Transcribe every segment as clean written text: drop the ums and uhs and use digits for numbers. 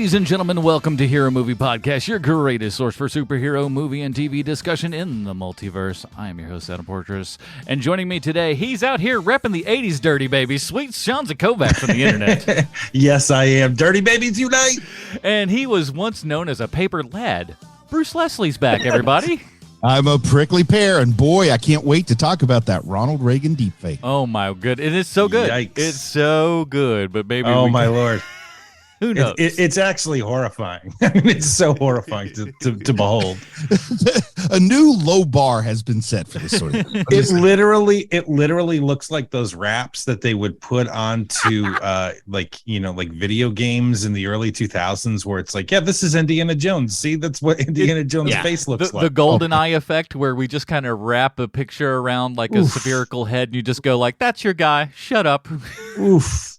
Ladies and gentlemen, welcome to Hero Movie Podcast, your greatest source for superhero movie and TV discussion in the multiverse. I am your host, Adam Portress, and joining me today, he's out here repping the 80s dirty babies, sweet Sean Zakovac from the internet. Yes, I am. Dirty babies unite! And he was once known as a paper lad. Bruce Leslie's back, everybody. I'm a prickly pear, and boy, I can't wait to talk about that Ronald Reagan deepfake. Oh my good. It is so good. Yikes. It's so good, but maybe my Lord. Who knows? It's actually horrifying. I mean, it's so horrifying to behold. A new low bar has been set for this sort of thing. It literally looks like those raps that they would put onto like video games in the early 2000s where it's like, yeah, this is Indiana Jones. See, that's what Indiana Jones' face looks like. The golden eye effect where we just kind of wrap a picture around like a spherical head and you just go like, that's your guy. Shut up. Oof.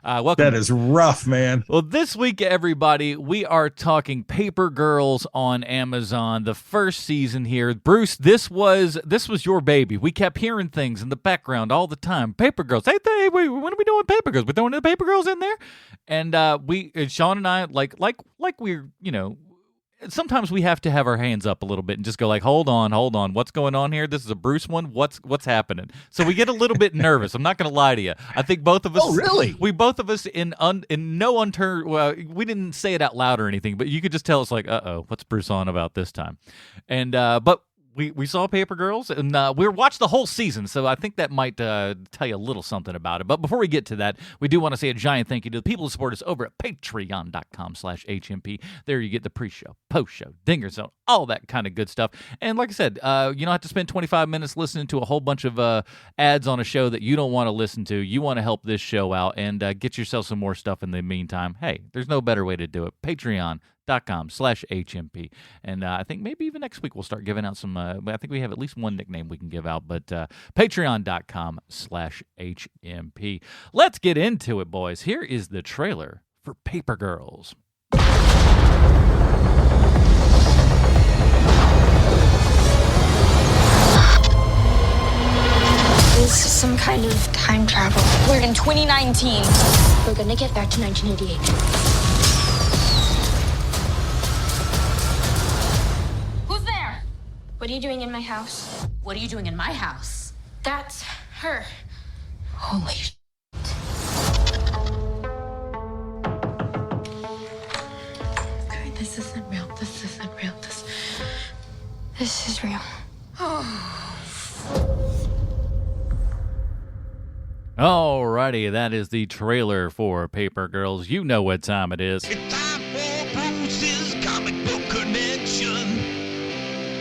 Welcome. That is rough, man. Well, this week, everybody, we are talking Paper Girls on Amazon, the first season here. Bruce, this was your baby. We kept hearing things in the background all the time. Paper Girls. Hey, when are we doing Paper Girls? We're throwing the Paper Girls in there? And Sean and I, like we're, sometimes we have to have our hands up a little bit and just go like, hold on, what's going on here? This is a Bruce one. What's happening? So we get a little bit nervous. I'm not going to lie to you. I think both of us. Oh, really? We both of us in no unturn. Well, we didn't say it out loud or anything, but you could just tell us like, what's Bruce on about this time? And but. We saw Paper Girls, and we watched the whole season, so I think that might tell you a little something about it. But before we get to that, we do want to say a giant thank you to the people who support us over at patreon.com/HMP. There you get the pre-show, post-show, dinger zone, all that kind of good stuff. And like I said, you don't have to spend 25 minutes listening to a whole bunch of ads on a show that you don't want to listen to. You want to help this show out and get yourself some more stuff in the meantime. Hey, there's no better way to do it. Patreon.com/HMP. And I think maybe even next week we'll start giving out some, I think we have at least one nickname we can give out, but Patreon.com/HMP. Let's get into it, boys. Here is the trailer for Paper Girls. This is some kind of time travel. We're in 2019. We're gonna get back to 1988. What are you doing in my house? What are you doing in my house? That's her. Holy shit. Okay, this isn't real. This is real. Alrighty, that is the trailer for Paper Girls. You know what time it is. It's time for Bruce's Comic Book Connection.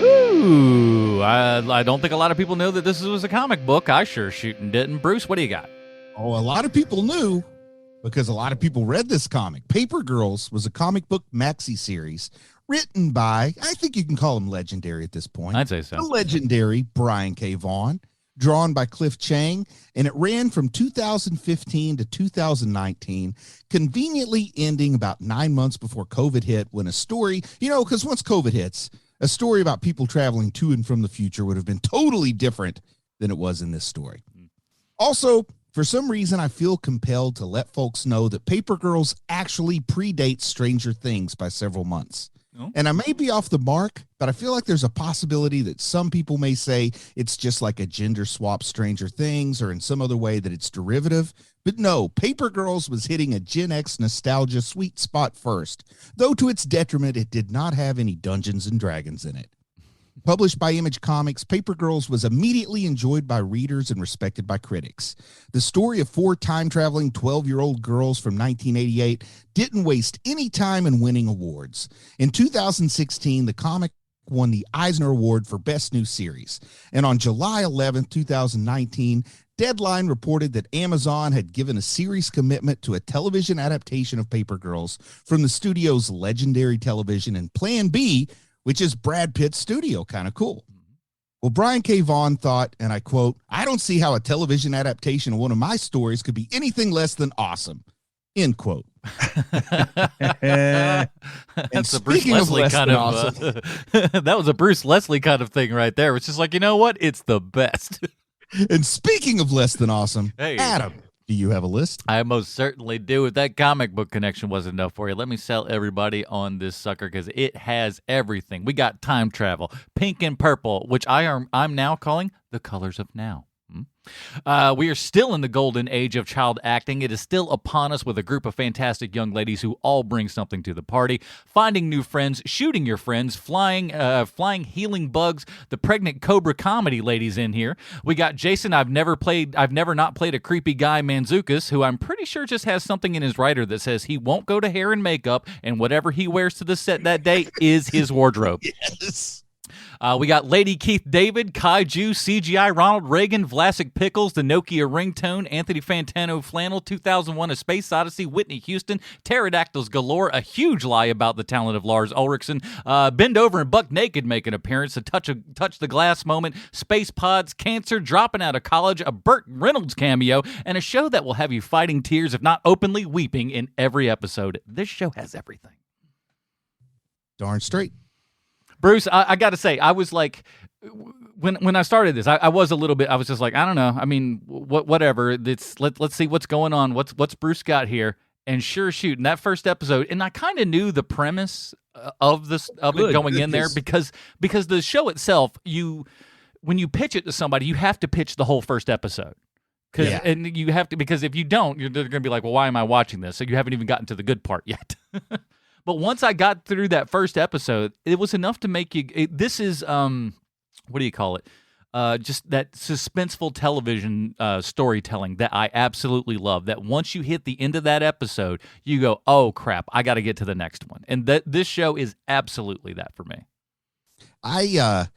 Ooh, I don't think a lot of people know that this was a comic book. I sure shooting didn't. Bruce, what do you got? Oh, a lot of people knew because a lot of people read this comic. Paper Girls was a comic book maxi series written by, I think you can call him legendary at this point. I'd say so. The legendary Brian K. Vaughan, drawn by Cliff Chang, and it ran from 2015 to 2019, conveniently ending about 9 months before COVID hit when a story, because once COVID hits, a story about people traveling to and from the future would have been totally different than it was in this story. Also, for some reason, I feel compelled to let folks know that Paper Girls actually predates Stranger Things by several months. Oh. And I may be off the mark, but I feel like there's a possibility that some people may say it's just like a gender swap Stranger Things or in some other way that it's derivative. But no, Paper Girls was hitting a Gen X nostalgia sweet spot first, though to its detriment, it did not have any Dungeons and Dragons in it. Published by Image Comics, Paper Girls was immediately enjoyed by readers and respected by critics. The story of four time-traveling 12-year-old girls from 1988 didn't waste any time in winning awards. In 2016, the comic won the Eisner Award for Best New Series. And on July 11, 2019, Deadline reported that Amazon had given a series commitment to a television adaptation of Paper Girls from the studio's Legendary Television and Plan B, which is Brad Pitt's studio. Kind of cool. Well, Brian K. Vaughan thought, and I quote, "I don't see how a television adaptation of one of my stories could be anything less than awesome." End quote. That's a Bruce Leslie kind of awesome. That was a Bruce Leslie kind of thing right there. It's just like, you know what? It's the best. And speaking of less than awesome, hey. Adam, Do you have a list? I most certainly do. If that comic book connection wasn't enough for you, let me sell everybody on this sucker because it has everything. We got time travel, pink and purple, which I'm now calling the colors of now. We are still in the golden age of child acting. It is still upon us with a group of fantastic young ladies who all bring something to the party. Finding new friends, shooting your friends, flying healing bugs, the pregnant cobra comedy ladies in here. We got Jason. I've never not played a creepy guy, Manzukis, who I'm pretty sure just has something in his writer that says he won't go to hair and makeup, and whatever he wears to the set that day is his wardrobe. Yes. We got Lady Keith David, Kaiju, CGI, Ronald Reagan, Vlasic Pickles, the Nokia ringtone, Anthony Fantano flannel, 2001: A Space Odyssey, Whitney Houston, pterodactyls galore, a huge lie about the talent of Lars Ulrichsen, Bend Over and Buck Naked make an appearance, a touch the glass moment, Space Pods, Cancer, dropping out of college, a Burt Reynolds cameo, and a show that will have you fighting tears, if not openly weeping, in every episode. This show has everything. Darn straight. Bruce, I got to say, I was like, when I started this, I was a little bit, I was just like, I don't know. I mean, whatever. Let's see what's going on. What's Bruce got here? And sure, shoot, in that first episode, and I kind of knew the premise of it going in there because the show itself, when you pitch it to somebody, you have to pitch the whole first episode. And you have to, because if you don't, they're going to be like, well, why am I watching this? So you haven't even gotten to the good part yet. But once I got through that first episode, it was enough to make you. This is what do you call it? Just that suspenseful television storytelling that I absolutely love. That once you hit the end of that episode, you go, "Oh crap, I got to get to the next one." And this show is absolutely that for me. I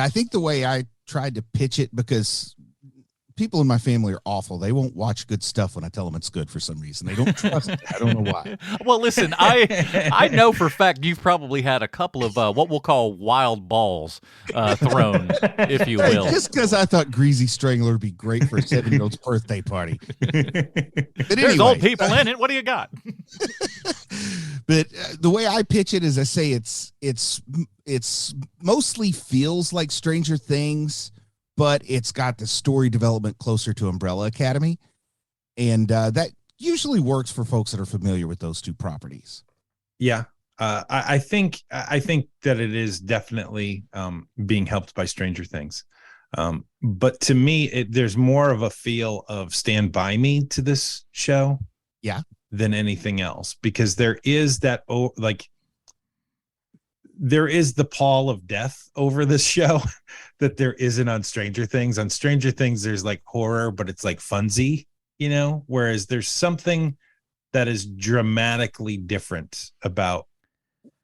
think the way I tried to pitch it, because people in my family are awful. They won't watch good stuff when I tell them it's good for some reason. They don't trust me. I don't know why. Well, listen, I know for a fact you've probably had a couple of what we'll call wild balls thrown, if you will. Just because I thought Greasy Strangler would be great for a 7-year-old's birthday party. But There's old people in it. What do you got? But the way I pitch it is, I say it's mostly feels like Stranger Things, but it's got the story development closer to Umbrella Academy. And that usually works for folks that are familiar with those two properties. Yeah. I think that it is definitely being helped by Stranger Things. But to me, there's more of a feel of Stand By Me to this show. Yeah. Than anything else, because there is that, there is the pall of death over this show that there isn't on Stranger Things. On Stranger Things, there's like horror, but it's like funsy, whereas there's something that is dramatically different about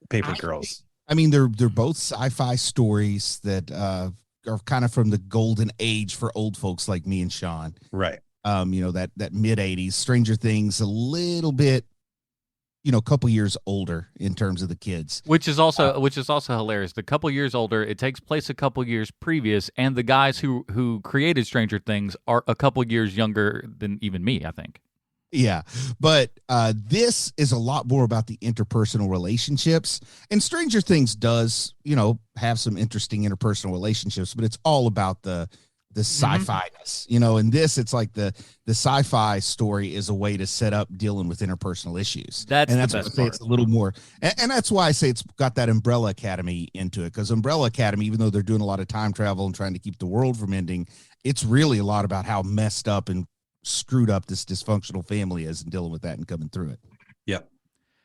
Paper Girls. I mean, they're both sci-fi stories that are kind of from the golden age for old folks like me and Sean. Right. That mid 80s. Stranger Things a little bit, a couple years older in terms of the kids, which is also hilarious. The couple years older, it takes place a couple years previous, and the guys who created Stranger Things are a couple years younger than even me, I think. Yeah, but this is a lot more about the interpersonal relationships, and Stranger Things does, have some interesting interpersonal relationships, but it's all about the sci-fi-ness, in this, it's like the sci-fi story is a way to set up dealing with interpersonal issues. That's why I say it's a little more, and that's why I say it's got that Umbrella Academy into it, because Umbrella Academy, even though they're doing a lot of time travel and trying to keep the world from ending, it's really a lot about how messed up and screwed up this dysfunctional family is and dealing with that and coming through it. Yep.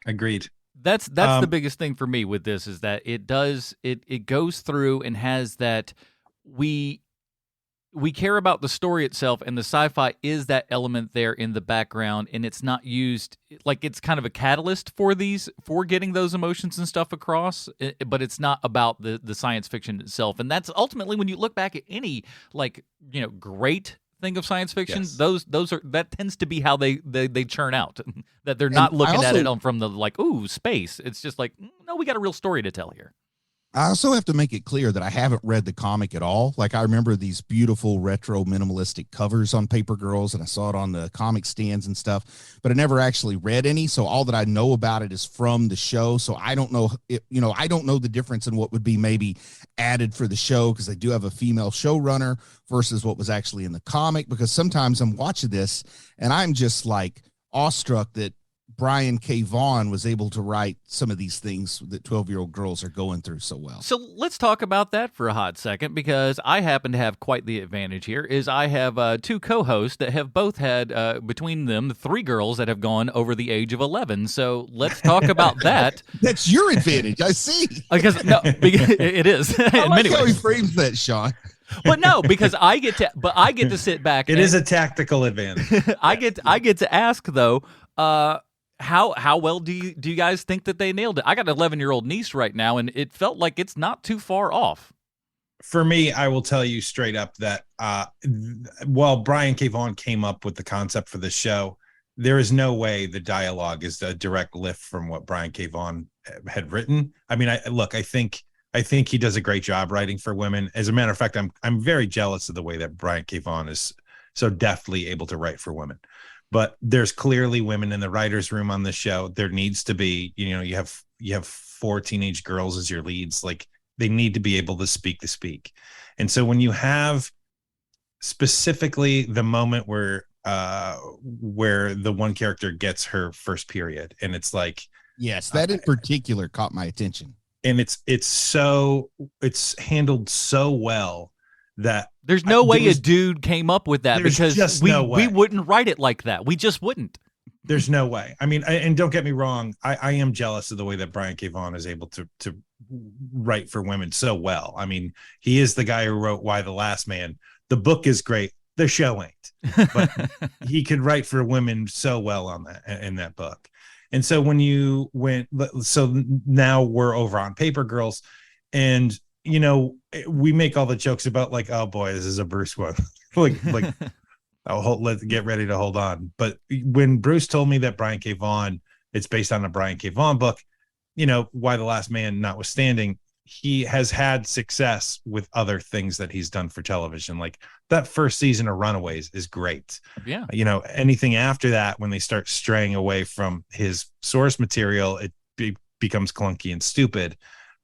Agreed. That's the biggest thing for me with this, is that it goes through and has that we care about the story itself, and the sci-fi is that element there in the background, and it's not used like it's kind of a catalyst for getting those emotions and stuff across, but it's not about the science fiction itself. And that's ultimately, when you look back at any great thing of science fiction, yes, that tends to be how they churn out. That they're not looking at it from the ooh, space. It's just like, no, we got a real story to tell here. I also have to make it clear that I haven't read the comic at all. Like, I remember these beautiful retro minimalistic covers on Paper Girls, and I saw it on the comic stands and stuff, but I never actually read any. So all that I know about it is from the show. So I don't know, I don't know the difference in what would be maybe added for the show, because they do have a female showrunner versus what was actually in the comic. Because sometimes I'm watching this and I'm just like awestruck that Brian K. Vaughan was able to write some of these things that 12-year-old girls are going through so well. So let's talk about that for a hot second, because I happen to have quite the advantage here. Is I have two co-hosts that have both had, between them, 3 girls that have gone over the age of 11. So let's talk about that. That's your advantage, I see. Because it is in I like many how he ways. frames that, Sean. But no, because I get to sit back. It is a tactical advantage. I get to ask though. How well do you guys think that they nailed it? I got an 11-year-old niece right now, and it felt like it's not too far off. For me, I will tell you straight up that while Brian K. Vaughan came up with the concept for this show, there is no way the dialogue is a direct lift from what Brian K. Vaughan had written. I mean, I think he does a great job writing for women. As a matter of fact, I'm very jealous of the way that Brian K. Vaughan is so deftly able to write for women. But there's clearly women in the writer's room on this show. There needs to be, you have 4 teenage girls as your leads. Like, they need to be able to speak the speak. And so when you have specifically the moment where the one character gets her first period, and it's like, Yes, that in particular caught my attention. And it's handled so well that There's no way a dude came up with that, because we wouldn't write it like that. We just wouldn't. There's no way. I mean, and don't get me wrong, I am jealous of the way that Brian K. Vaughan is able to write for women so well. I mean, he is the guy who wrote Y the Last Man. The book is great. The show ain't. But he could write for women so well in that book. And so so now we're over on Paper Girls, and we make all the jokes about like, oh boy, this is a Bruce one. like let's get ready to hold on. But when Bruce told me that Brian K. Vaughan, it's based on a Brian K. Vaughan book, Y the Last Man notwithstanding, he has had success with other things that he's done for television. Like that first season of Runaways is great. Yeah. Anything after that, when they start straying away from his source material, it becomes clunky and stupid.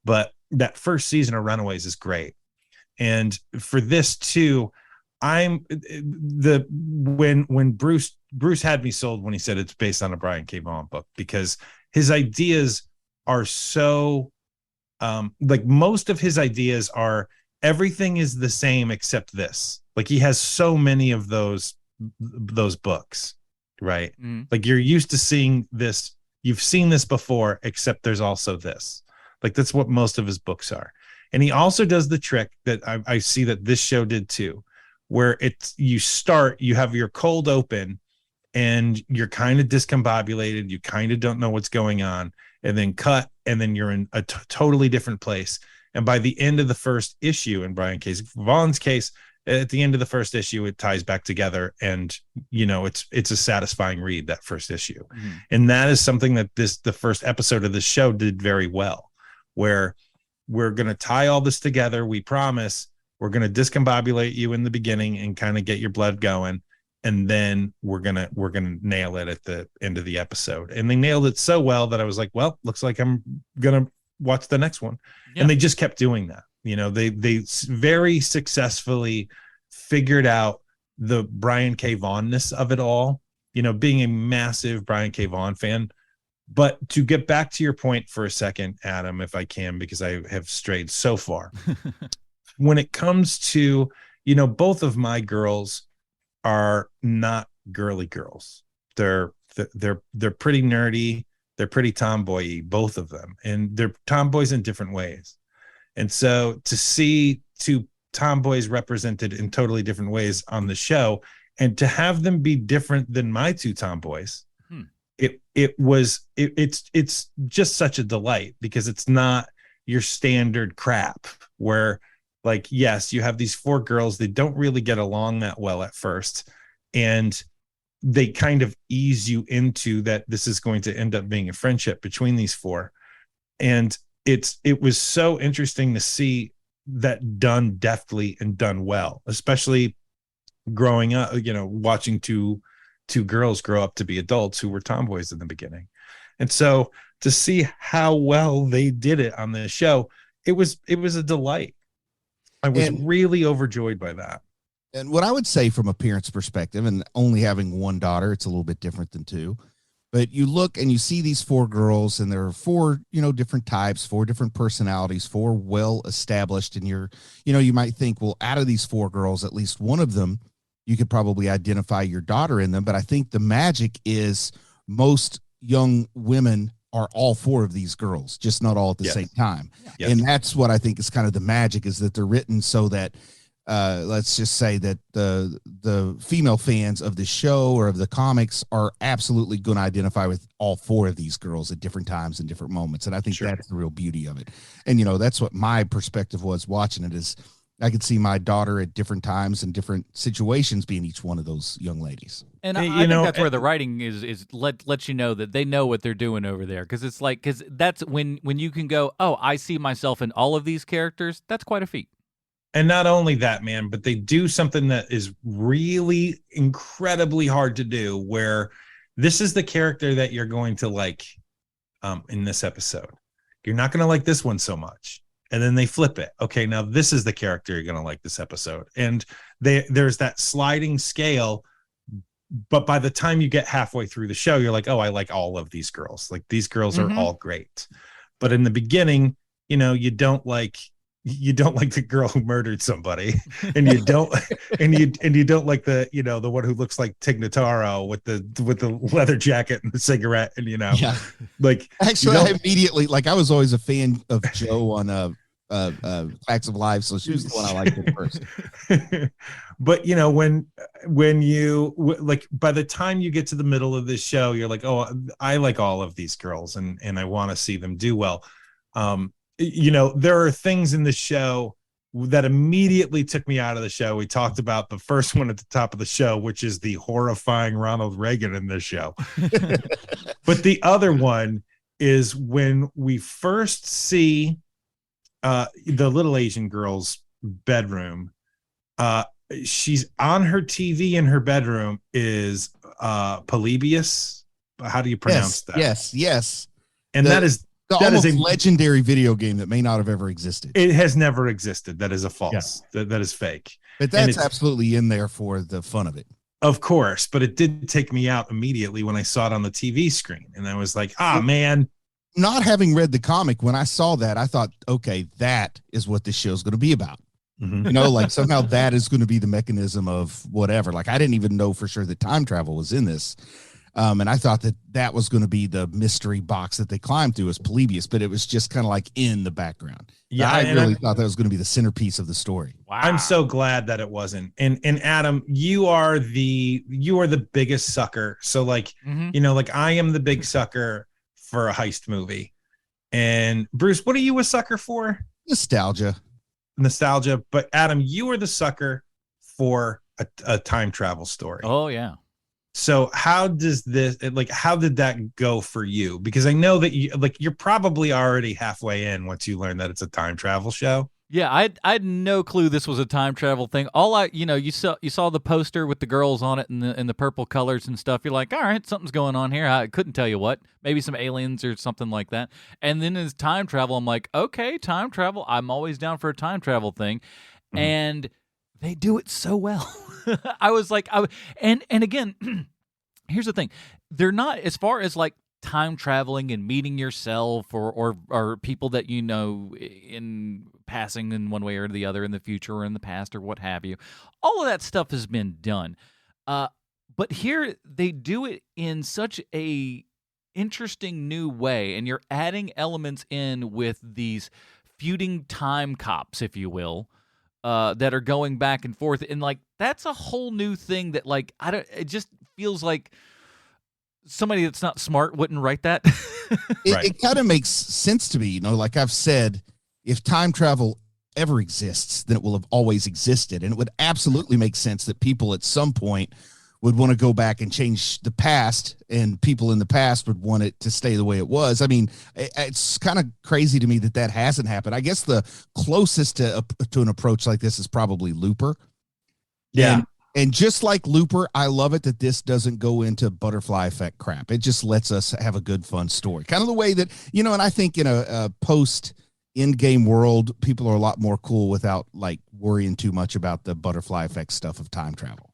But that first season of Runaways is great. And for this too, when Bruce had me sold when he said it's based on a Brian K. Vaughan book, because his ideas are so like, most of his ideas are, everything is the same except this. Like, he has so many of those books, right? Like, you're used to seeing this, you've seen this before, except there's also this. Like, that's what most of his books are. And he also does the trick that I see that this show did too, where you have your cold open and you're kind of discombobulated. You kind of don't know what's going on, and then cut. And then you're in a totally different place. And by the end of the first issue, in Brian K. Vaughan's case, at the end of the first issue, it ties back together, and it's a satisfying read, that first issue. And that is something that the first episode of this show did very well, where we're going to tie all this together. We promise we're going to discombobulate you in the beginning and kind of get your blood going, and then we're gonna nail it at the end of the episode. And they nailed it so well that I was like, well, looks like I'm gonna watch the next one. Yeah. And they just kept doing that. They very successfully figured out the Brian K. Vaughanness of it all, being a massive Brian K. Vaughan fan. But to get back to your point for a second, Adam, if I can, because I have strayed so far. When it comes to, both of my girls are not girly girls. They're pretty nerdy. They're pretty tomboy-y, both of them. And they're tomboys in different ways. And so to see 2 tomboys represented in totally different ways on the show, and to have them be different than my 2 tomboys, it's just such a delight, because it's not your standard crap where, like, yes, you have these 4 girls, they don't really get along that well at first, and they kind of ease you into that this is going to end up being a friendship between these 4. And it was so interesting to see that done deftly and done well, especially growing up, watching two girls grow up to be adults who were tomboys in the beginning. And so to see how well they did it on this show, it was a delight. I was really overjoyed by that. And what I would say from a parent's perspective, and only having one daughter, it's a little bit different than two, but you look and you see these four girls, and there are four, different types, four different personalities, four well established. And you might think, well, out of these four girls, at least one of them, you could probably identify your daughter in them. But I think the magic is most young women are all four of these girls, just not all at the same time. Yes. And that's what I think is kind of the magic, is that they're written so that let's just say that the female fans of the show or of the comics are absolutely going to identify with all four of these girls at different times and different moments. And I think that's the real beauty of it. And, that's what my perspective was watching it, is I could see my daughter at different times and different situations being each one of those young ladies. And I think that's where the writing is lets you know that they know what they're doing over there. Because that's when you can go, oh, I see myself in all of these characters. That's quite a feat. And not only that, man, but they do something that is really incredibly hard to do, where this is the character that you're going to like in this episode. You're not going to like this one so much. And then they flip it. Okay, now this is the character you're going to like this episode. And there's that sliding scale. But by the time you get halfway through the show, you're like, oh, I like all of these girls. Like, these girls are all great. But in the beginning, you don't like the girl who murdered somebody, and you don't and you don't like the the one who looks like Tig Notaro with the leather jacket and the cigarette, and like, actually I immediately, like, I was always a fan of Joe on Facts of Life, so she was the one I liked at first. But when you like, by the time you get to the middle of this show, you're like, oh, I like all of these girls, and I want to see them do well. There are things in the show that immediately took me out of the show. We talked about the first one at the top of the show, which is the horrifying Ronald Reagan in this show. But the other one is when we first see the little Asian girl's bedroom. She's on her TV in her bedroom is Polybius. How do you pronounce that? Yes. And that is a legendary video game that may not have ever existed. It has never existed. That is a false. Yeah. That is fake. But that's absolutely in there for the fun of it. Of course, but it did take me out immediately when I saw it on the TV screen, and I was like, man. Not having read the comic, when I saw that, I thought, okay, that is what this show's going to be about. Mm-hmm. Like, somehow that is going to be the mechanism of whatever. Like, I didn't even know for sure that time travel was in this. And I thought that was going to be the mystery box that they climbed through as Polybius, but it was just kind of like in the background. Yeah, I really thought that was going to be the centerpiece of the story. Wow. I'm so glad that it wasn't. And Adam, you are the biggest sucker. So like, like, I am the big sucker for a heist movie. And Bruce, what are you a sucker for? Nostalgia. But Adam, you are the sucker for a time travel story. Oh yeah. So how did that go for you? Because I know that you're probably already halfway in once you learn that it's a time travel show. Yeah, I had no clue this was a time travel thing. All you saw the poster with the girls on it and the purple colors and stuff. You're like, all right, something's going on here. I couldn't tell you what. Maybe some aliens or something like that. And then as time travel, I'm like, okay, time travel. I'm always down for a time travel thing. Mm-hmm. And they do it so well. I was like, and again, here's the thing. They're not, as far as like time traveling and meeting yourself or people that in passing in one way or the other in the future or in the past or what have you. All of that stuff has been done. But here they do it in such a interesting new way, and you're adding elements in with these feuding time cops, if you will, that are going back and forth, and like that's a whole new thing that like it just feels like somebody that's not smart wouldn't write that. It kind of makes sense to me, like I've said, if time travel ever exists, then it will have always existed, and it would absolutely make sense that people at some point would want to go back and change the past, and people in the past would want it to stay the way it was. I mean, it's kind of crazy to me that hasn't happened. I guess the closest to an approach like this is probably Looper. Yeah. And just like Looper, I love it that this doesn't go into butterfly effect crap. It just lets us have a good, fun story. Kind of the way that, and I think in a post in-game world, people are a lot more cool without like worrying too much about the butterfly effect stuff of time travel.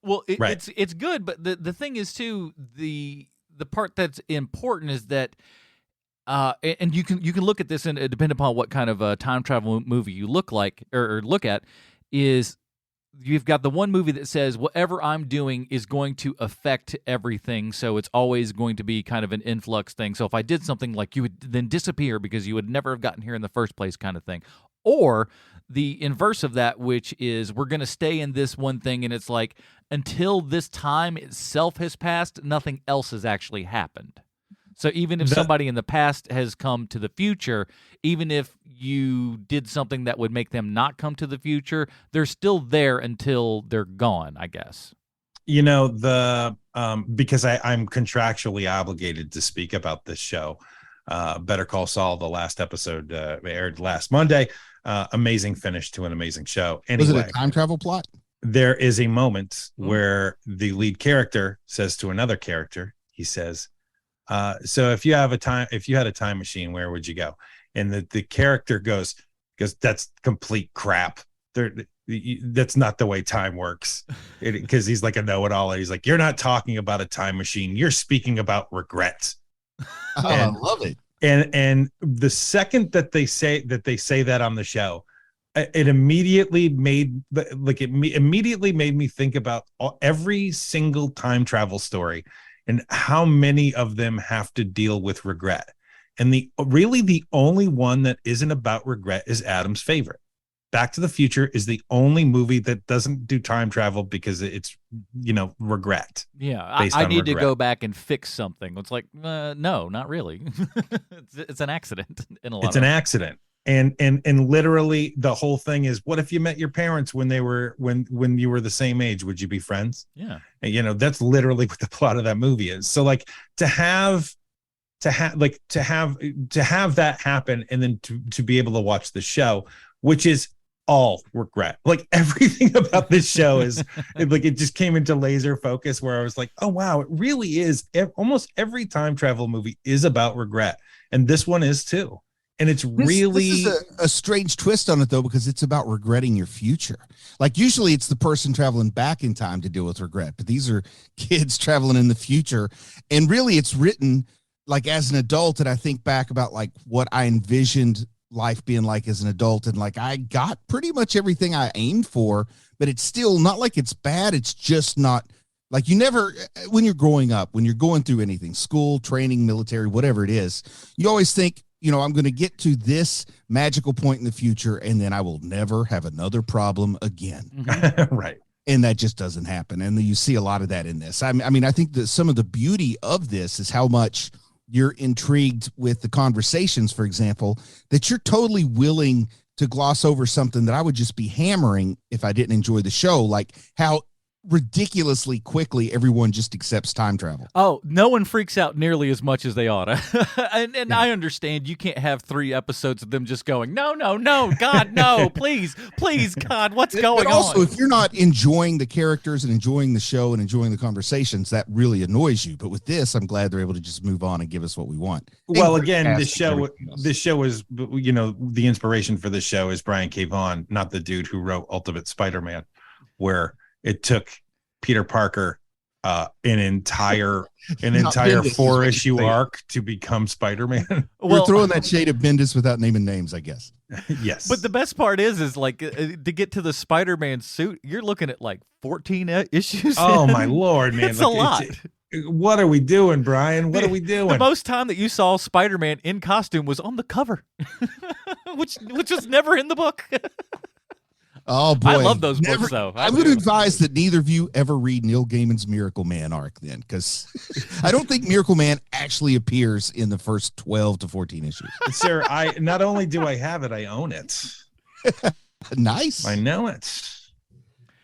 Well, Right. it's good, but the thing is too, the part that's important is that and you can look at this, and depending upon what kind of a time travel movie you look at, is you've got the one movie that says whatever I'm doing is going to affect everything, so it's always going to be kind of an influx thing. So if I did something, like, you would then disappear because you would never have gotten here in the first place, kind of thing. Or the inverse of that, which is we're going to stay in this one thing, and it's like until this time itself has passed, nothing else has actually happened. So even if somebody in the past has come to the future, even if you did something that would make them not come to the future, they're still there until they're gone, I guess. Because I'm contractually obligated to speak about this show. Better Call Saul, the last episode aired last Monday. Amazing finish to an amazing show. Anyway, Was it a time travel plot? there is a moment where the lead character says to another character, he says, so if you had a time machine, where would you go? And the character goes, that's complete crap. That's not the way time works. Because he's like a know-it-all. He's like, you're not talking about a time machine. You're speaking about regret. I love it. And the second that they say that on the show, it immediately made me think about every single time travel story and how many of them have to deal with regret. And the only one that isn't about regret is Adam's favorite. Back to the Future is the only movie that doesn't do time travel because it's, regret. Yeah, I need to go back and fix something. It's like, no, not really. It's an accident in a lot. It's an accident. And literally the whole thing is, what if you met your parents when you were the same age? Would you be friends? Yeah. And, that's literally what the plot of that movie is. So like to have that happen, and then to be able to watch the show, which is all regret. Like everything about this show is it just came into laser focus, where I was like, oh wow, it really is. Almost every time travel movie is about regret, and this one is too. And it's really this is a strange twist on it, though, because it's about regretting your future. Like usually it's the person traveling back in time to deal with regret, but these are kids traveling in the future. And really it's written like as an adult. And I think back about like what I envisioned life being like as an adult. And like, I got pretty much everything I aimed for, but it's still not like it's bad. It's just not like you never, when you're growing up, when you're going through anything, school, training, military, whatever it is, you always think, I'm going to get to this magical point in the future, and then I will never have another problem again. Mm-hmm. Right. And that just doesn't happen. And you see a lot of that in this. I mean, I think that some of the beauty of this is how much you're intrigued with the conversations, for example, that you're totally willing to gloss over something that I would just be hammering if I didn't enjoy the show, like how ridiculously quickly everyone just accepts time travel. Oh, no one freaks out nearly as much as they ought to. and I understand you can't have 3 episodes of them just going, no, God, no, please, God, what's going but also, on? if you're not enjoying the characters and enjoying the show and enjoying the conversations, that really annoys you. But with this, I'm glad they're able to just move on and give us what we want. Well, again, this show is, the inspiration for this show is Brian K. Vaughan, not the dude who wrote Ultimate Spider-Man, where it took Peter Parker an entire 4-issue arc to become Spider-Man. We're throwing that shade of Bendis without naming names, I guess. Yes. But the best part is like to get to the Spider-Man suit, you're looking at like 14 issues. Oh my Lord, man. It's a lot. What are we doing, Brian? What are we doing? The most time that you saw Spider-Man in costume was on the cover, which was never in the book. Oh boy, I love those books though. I would advise that neither of you ever read Neil Gaiman's Miracle Man arc then, because I don't think Miracle Man actually appears in the first 12 to 14 issues. Sir, I not only do I have it, I own it. Nice. I know it.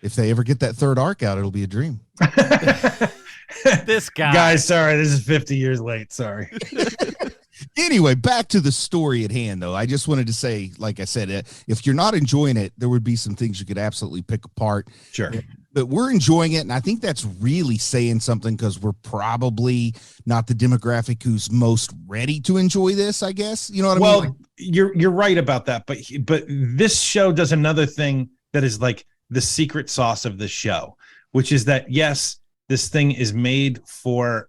If they ever get that third arc out, it'll be a dream. This guy. Guys, sorry, this is 50 years late. Sorry. Anyway, back to the story at hand, though. I just wanted to say, like I said, if you're not enjoying it, there would be some things you could absolutely pick apart. Sure. But we're enjoying it, and I think that's really saying something because we're probably not the demographic who's most ready to enjoy this, I guess. You know what I mean? Well, you're right about that, but this show does another thing that is like the secret sauce of the show, which is that yes, this thing is made for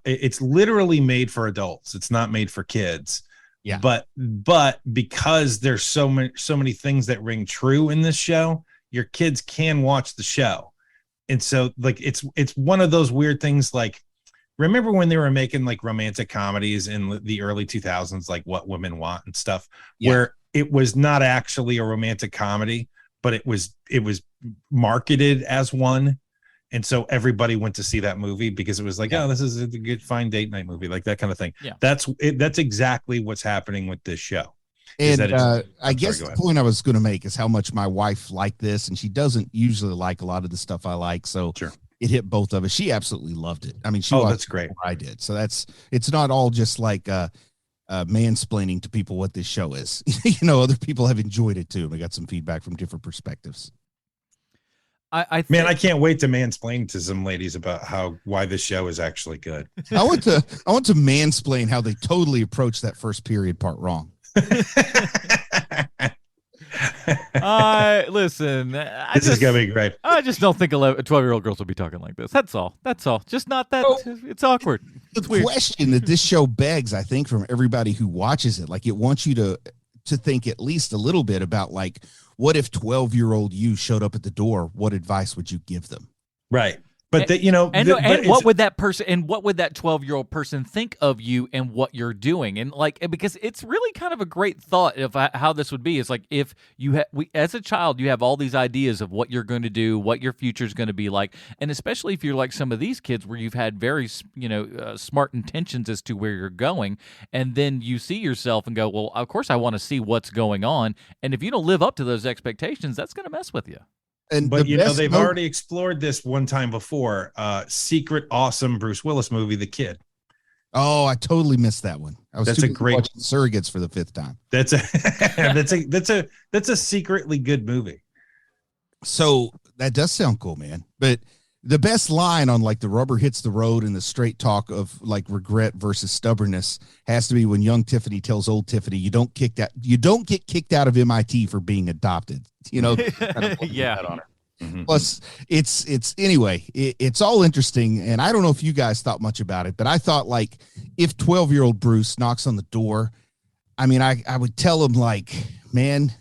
it's literally made for adults. It's not made for kids. Yeah. But because there's so many things that ring true in this show, your kids can watch the show. And so like it's one of those weird things, like remember when they were making like romantic comedies in the early 2000s, like What Women Want and stuff, where it was not actually a romantic comedy, but it was marketed as one. And so everybody went to see that movie because it was like, oh, this is a good fine date night movie, like that kind of thing. Yeah. That's exactly what's happening with this show. And I guess the point I was going to make is how much my wife liked this, and she doesn't usually like a lot of the stuff I like. So Sure. It hit both of us. She absolutely loved it. I mean, that's great. I did. So it's not all just like mansplaining to people what this show is. You know, other people have enjoyed it too. We got some feedback from different perspectives. I can't wait to mansplain to some ladies about why this show is actually good. I want to mansplain how they totally approached that first period part wrong. Listen. This is gonna be great. I just don't think 12-year-old girls will be talking like this. That's all. Just not that. It's awkward. The question that this show begs, I think, from everybody who watches it, like it wants you to think at least a little bit about like, what if 12-year-old you showed up at the door? What advice would you give them? Right. But what would that person and what would that 12-year-old person think of you and what you're doing? And like, because it's really kind of a great thought of how this would be. It's like if you as a child, you have all these ideas of what you're going to do, what your future is going to be like, and especially if you're like some of these kids where you've had very smart intentions as to where you're going, and then you see yourself and go, well, of course I want to see what's going on, and if you don't live up to those expectations, that's going to mess with you. But they've already explored this one time before. Secret, awesome Bruce Willis movie, The Kid. Oh, I totally missed that one. I was that's a great watching Surrogates for the 5th time. That's a secretly good movie. So that does sound cool, man. But the best line on like the rubber hits the road and the straight talk of like regret versus stubbornness has to be when young Tiffany tells old Tiffany, you don't get kicked out of MIT for being adopted. You know, yeah. On her. Mm-hmm. Plus, it's all interesting, and I don't know if you guys thought much about it, but I thought like if 12-year-old Bruce knocks on the door, I mean, I would tell him like, man,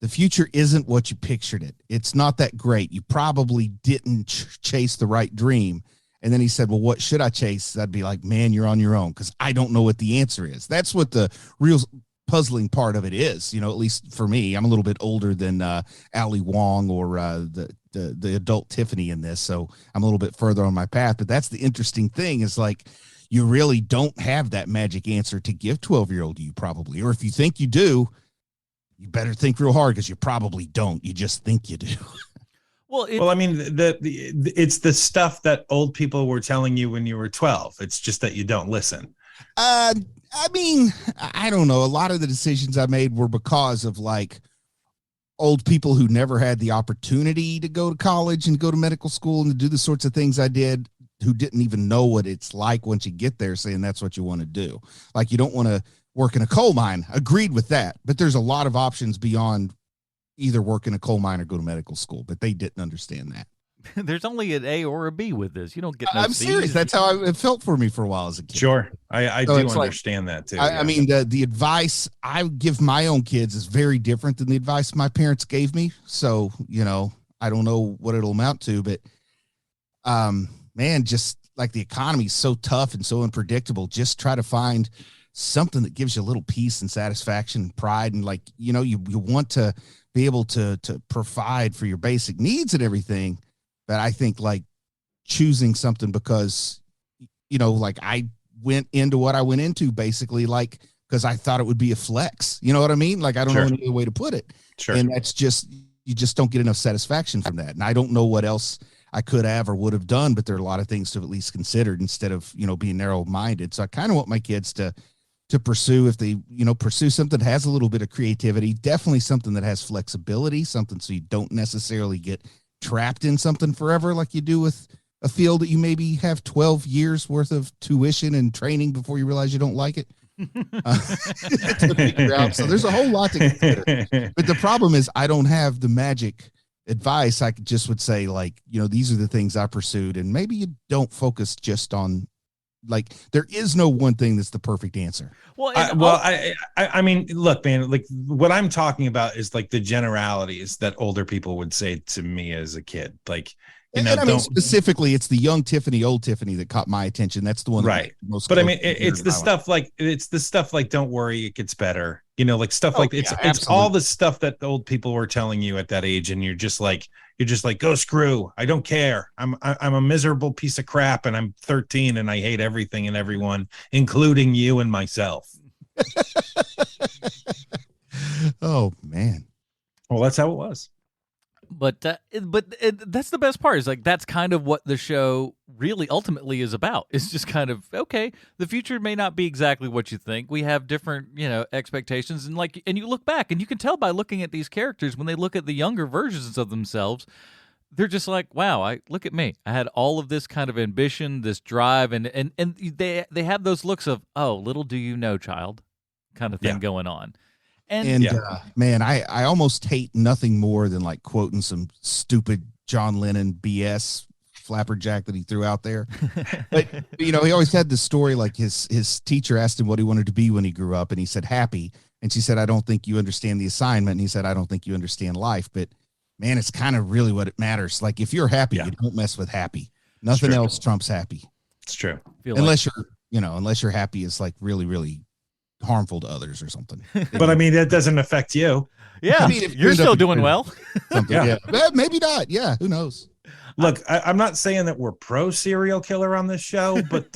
the future isn't what you pictured it. It's not that great. You probably didn't chase the right dream. And then he said, well, what should I chase? I'd be like, man, you're on your own because I don't know what the answer is. That's what the real puzzling part of it is, you know, at least for me. I'm a little bit older than Ali Wong or the adult Tiffany in this, so I'm a little bit further on my path. But that's the interesting thing is like you really don't have that magic answer to give 12-year-old you probably, or if you think you do, you better think real hard because you probably don't. You just think you do. Well, I mean, it's the stuff that old people were telling you when you were 12. It's just that you don't listen. I mean, I don't know. A lot of the decisions I made were because of like old people who never had the opportunity to go to college and go to medical school and to do the sorts of things I did, who didn't even know what it's like once you get there, saying that's what you want to do. Like you don't want to work in a coal mine. Agreed with that. But there's a lot of options beyond either work in a coal mine or go to medical school, but they didn't understand that. There's only an A or a B with this. You don't get no I'm C's. serious. That's how it felt for me for a while as a kid. Sure. I do understand that too. I mean, the advice I give my own kids is very different than the advice my parents gave me. So, you know, I don't know what it'll amount to, but man, just like the economy is so tough and so unpredictable, just try to find something that gives you a little peace and satisfaction and pride. And like, you know, you want to be able to provide for your basic needs and everything. But I think like choosing something because, you know, like I went into what I went into basically like because I thought it would be a flex. You know what I mean? Like I don't know any other way to put it. Sure. And that's just, you just don't get enough satisfaction from that. And I don't know what else I could have or would have done, but there are a lot of things to have at least considered instead of, being narrow minded. So I kind of want my kids to pursue, if they, pursue something that has a little bit of creativity, definitely something that has flexibility, something so you don't necessarily get trapped in something forever like you do with a field that you maybe have 12 years worth of tuition and training before you realize you don't like it. To figure out. So there's a whole lot to consider. But the problem is I don't have the magic advice. I just would say, like, these are the things I pursued, and maybe you don't focus just on, like, there is no one thing that's the perfect answer. Well, I mean, look, man, like what I'm talking about is like the generalities that older people would say to me as a kid. Like, I mean, specifically, it's the young Tiffany, old Tiffany that caught my attention. That's the one, right? But I mean, it's the stuff like don't worry, it gets better. Like stuff like it's all the stuff that the old people were telling you at that age, and you're just like, go screw. I don't care. I'm a miserable piece of crap, and I'm 13, and I hate everything and everyone, including you and myself. Oh man. Well, that's how it was. But that's the best part, is like that's kind of what the show really ultimately is about. It's just kind of, okay, the future may not be exactly what you think. We have different, expectations, and you look back and you can tell by looking at these characters when they look at the younger versions of themselves, they're just like, wow, look at me. I had all of this kind of ambition, this drive, and they have those looks of, oh, little do you know, child, kind of thing going on. And man, I almost hate nothing more than like quoting some stupid John Lennon BS flapperjack that he threw out there. But he always had this story, like his teacher asked him what he wanted to be when he grew up, and he said happy, and she said, I don't think you understand the assignment, and he said, I don't think you understand life. But man, it's kind of really what it matters. Like if you're happy, you don't mess with happy. Nothing else trumps happy. It's true. Unless you're happy is like really, really harmful to others or something. But I mean, that doesn't affect you. Yeah, I mean, you're still doing well. Yeah. Maybe not. Yeah, who knows? Look, I'm not saying that we're pro serial killer on this show, but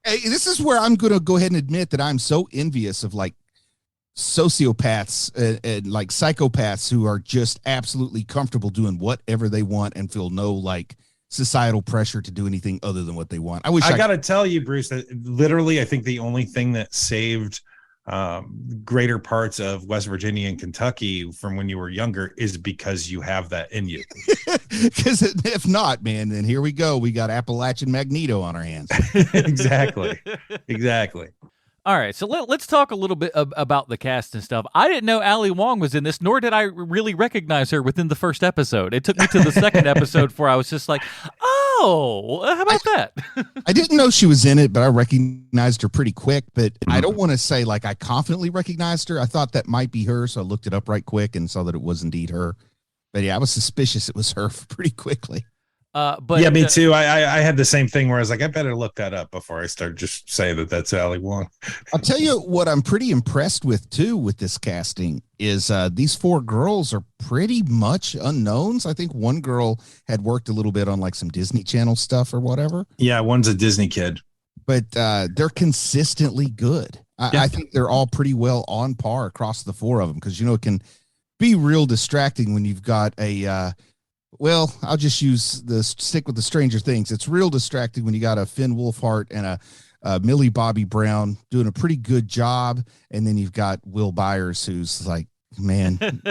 hey, this is where I'm going to go ahead and admit that I'm so envious of like sociopaths and like psychopaths who are just absolutely comfortable doing whatever they want and feel no like societal pressure to do anything other than what they want. I got to tell you, Bruce, that literally I think the only thing that saved greater parts of West Virginia and Kentucky from when you were younger is because you have that in you. Because if not, man, then here we go. We got Appalachian Magneto on our hands. Exactly. All right, so let's talk a little bit about the cast and stuff. I didn't know Ali Wong was in this, nor did I really recognize her within the first episode. It took me to the second episode before I was just like, oh, how about that? I didn't know she was in it, but I recognized her pretty quick. But I don't want to say like I confidently recognized her. I thought that might be her, so I looked it up right quick and saw that it was indeed her. But yeah, I was suspicious it was her pretty quickly. But yeah, me too. I had the same thing where I was like, I better look that up before I start just saying that that's Ali Wong. I'll tell you what I'm pretty impressed with too with this casting is these four girls are pretty much unknowns. I think one girl had worked a little bit on like some Disney Channel stuff or whatever. Yeah, one's a Disney kid. But they're consistently good. I think they're all pretty well on par across the four of them because, it can be real distracting when you've got a well, I'll just stick with the Stranger Things. It's real distracting when you got a Finn Wolfhard and a Millie Bobby Brown doing a pretty good job. And then you've got Will Byers, who's like, man,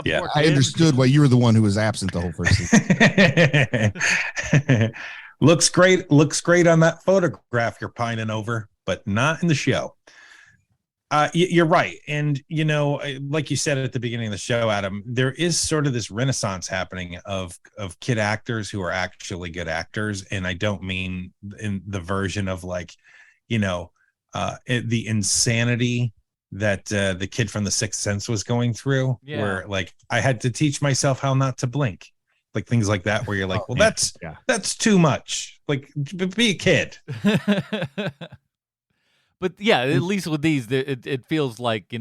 yeah, I understood why you were the one who was absent the whole first season. Looks great on that photograph you're pining over, but not in the show. You're right. And, like you said at the beginning of the show, Adam, there is sort of this renaissance happening of kid actors who are actually good actors. And I don't mean in the version of like, the insanity that the kid from The Sixth Sense was going through, where like I had to teach myself how not to blink, like things like that, where you're like, that's too much. Like, be a kid. But yeah, at least with these, it feels like,